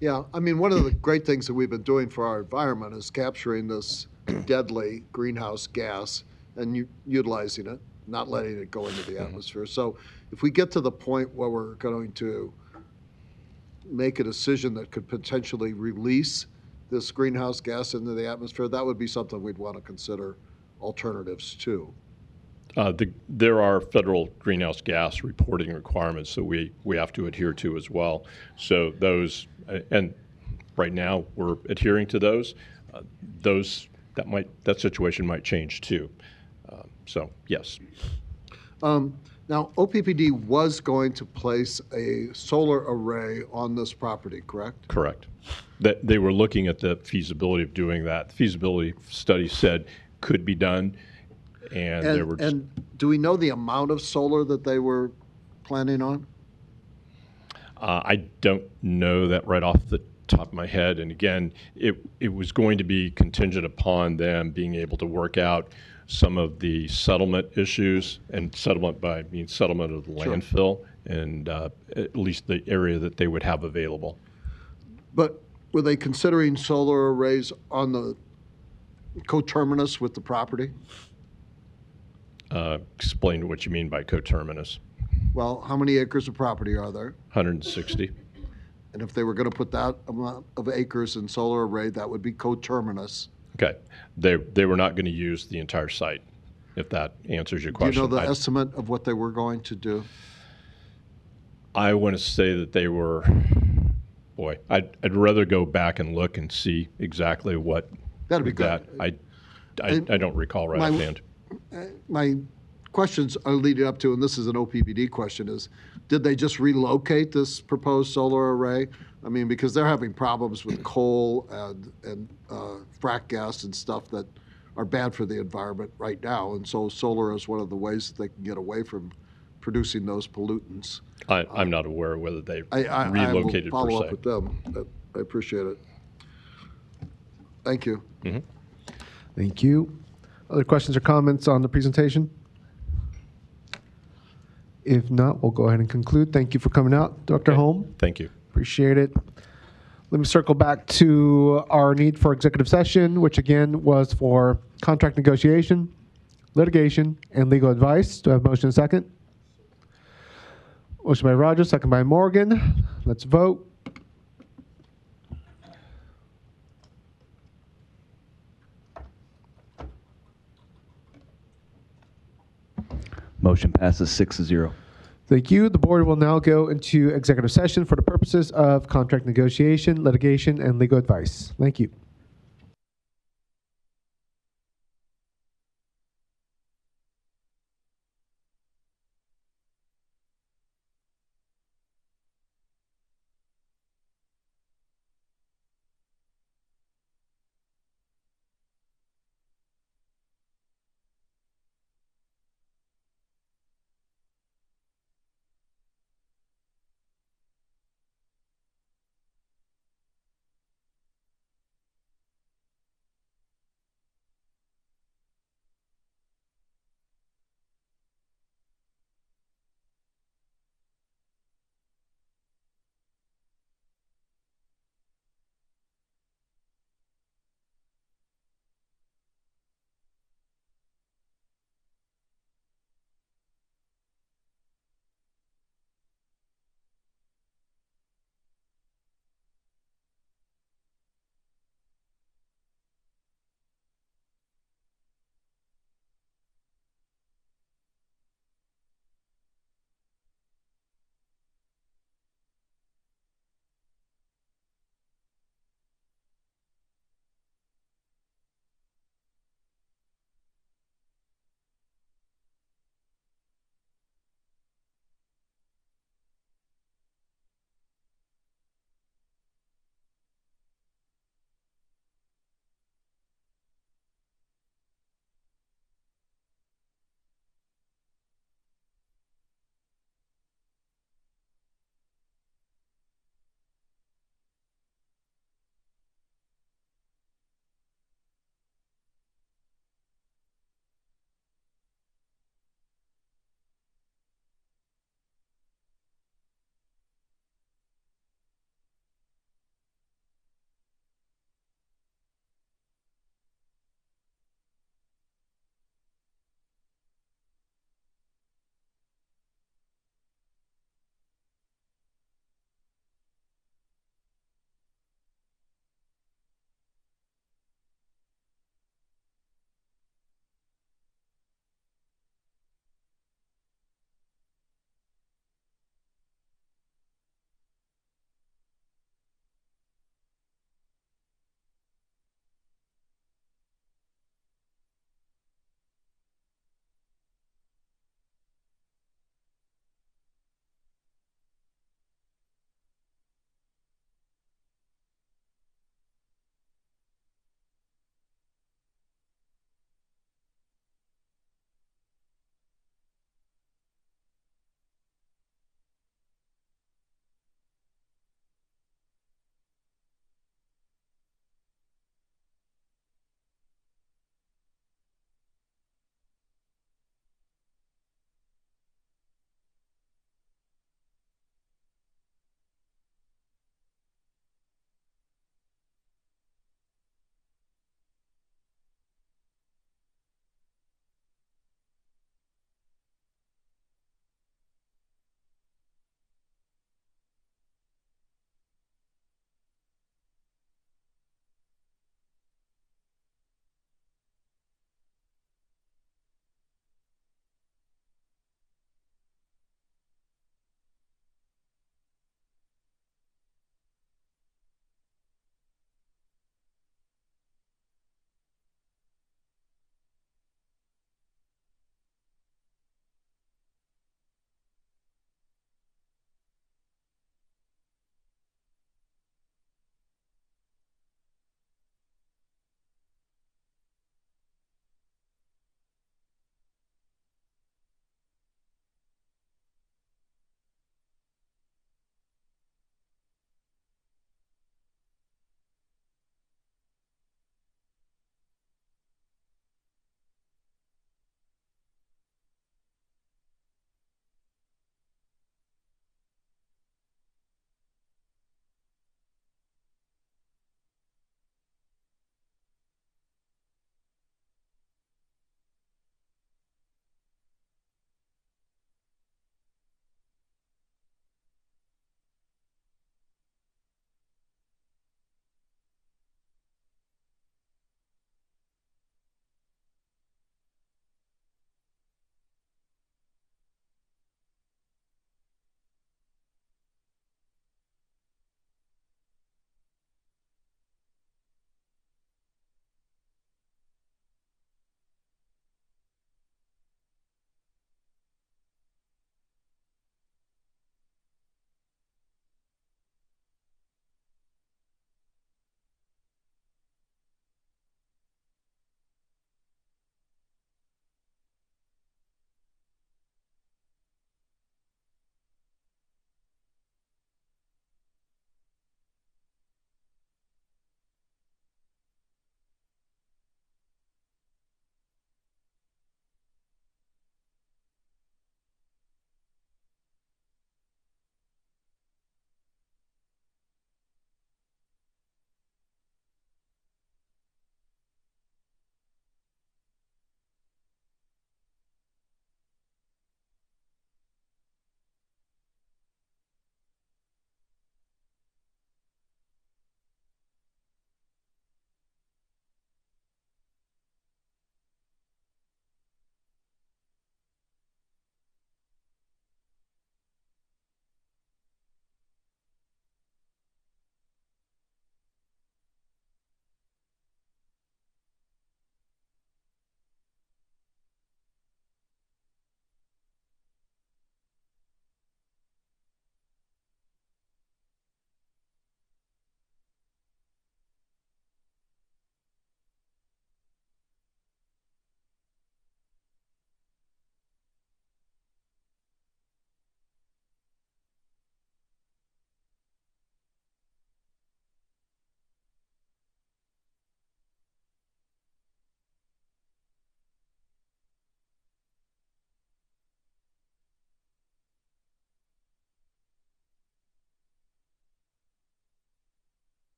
Yeah, I mean, one of the great things that we've been doing for our environment is capturing this deadly greenhouse gas and utilizing it, not letting it go into the atmosphere. So if we get to the point where we're going to make a decision that could potentially release this greenhouse gas into the atmosphere, that would be something we'd want to consider alternatives to. There are federal greenhouse gas reporting requirements that we have to adhere to as well. So those, and right now we're adhering to those. That situation might change too. So yes. Now, OPPD was going to place a solar array on this property, correct? Correct. That they were looking at the feasibility of doing that. The feasibility study said could be done, and there were. And do we know the amount of solar that they were planning on? I don't know that right off the top of my head. And again, it was going to be contingent upon them being able to work out some of the settlement issues, and settlement by I mean settlement of the landfill, and at least the area that they would have available. But were they considering solar arrays on the coterminous with the property? Explain what you mean by coterminous. Well, how many acres of property are there? 160. And if they were going to put that amount of acres in solar array, that would be coterminous. Okay. They were not going to use the entire site, if that answers your question. Do you know the estimate of what they were going to do? I want to say that they were, boy, I'd rather go back and look and see exactly what. That'd be good. I don't recall right offhand. My questions are leading up to, and this is an OPPD question, is did they just relocate this proposed solar array? I mean, because they're having problems with coal and frack gas and stuff that are bad for the environment right now. And so solar is one of the ways that they can get away from producing those pollutants. I'm not aware of whether they I relocated will follow per up se. with them. I appreciate it. Thank you. Mm-hmm. Thank you. Other questions or comments on the presentation? If not, we'll go ahead and conclude. Thank you for coming out, Dr. Holm. Thank you. Appreciate it. Let me circle back to our need for executive session, which again was for contract negotiation, litigation, and legal advice. Do I have a motion and a second? Motion by Rogers, second by Morgan. Let's vote. Motion passes 6-0. Thank you. The board will now go into executive session for the purposes of contract negotiation, litigation, and legal advice. Thank you.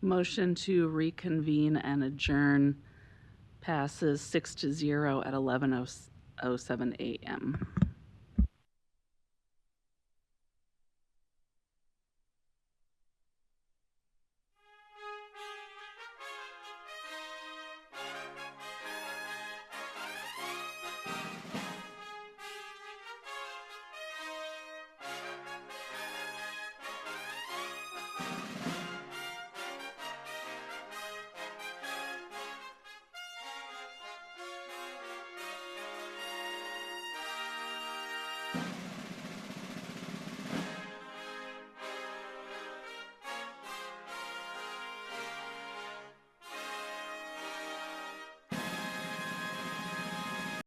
Motion to reconvene and adjourn passes 6-0 at 11:07 a.m.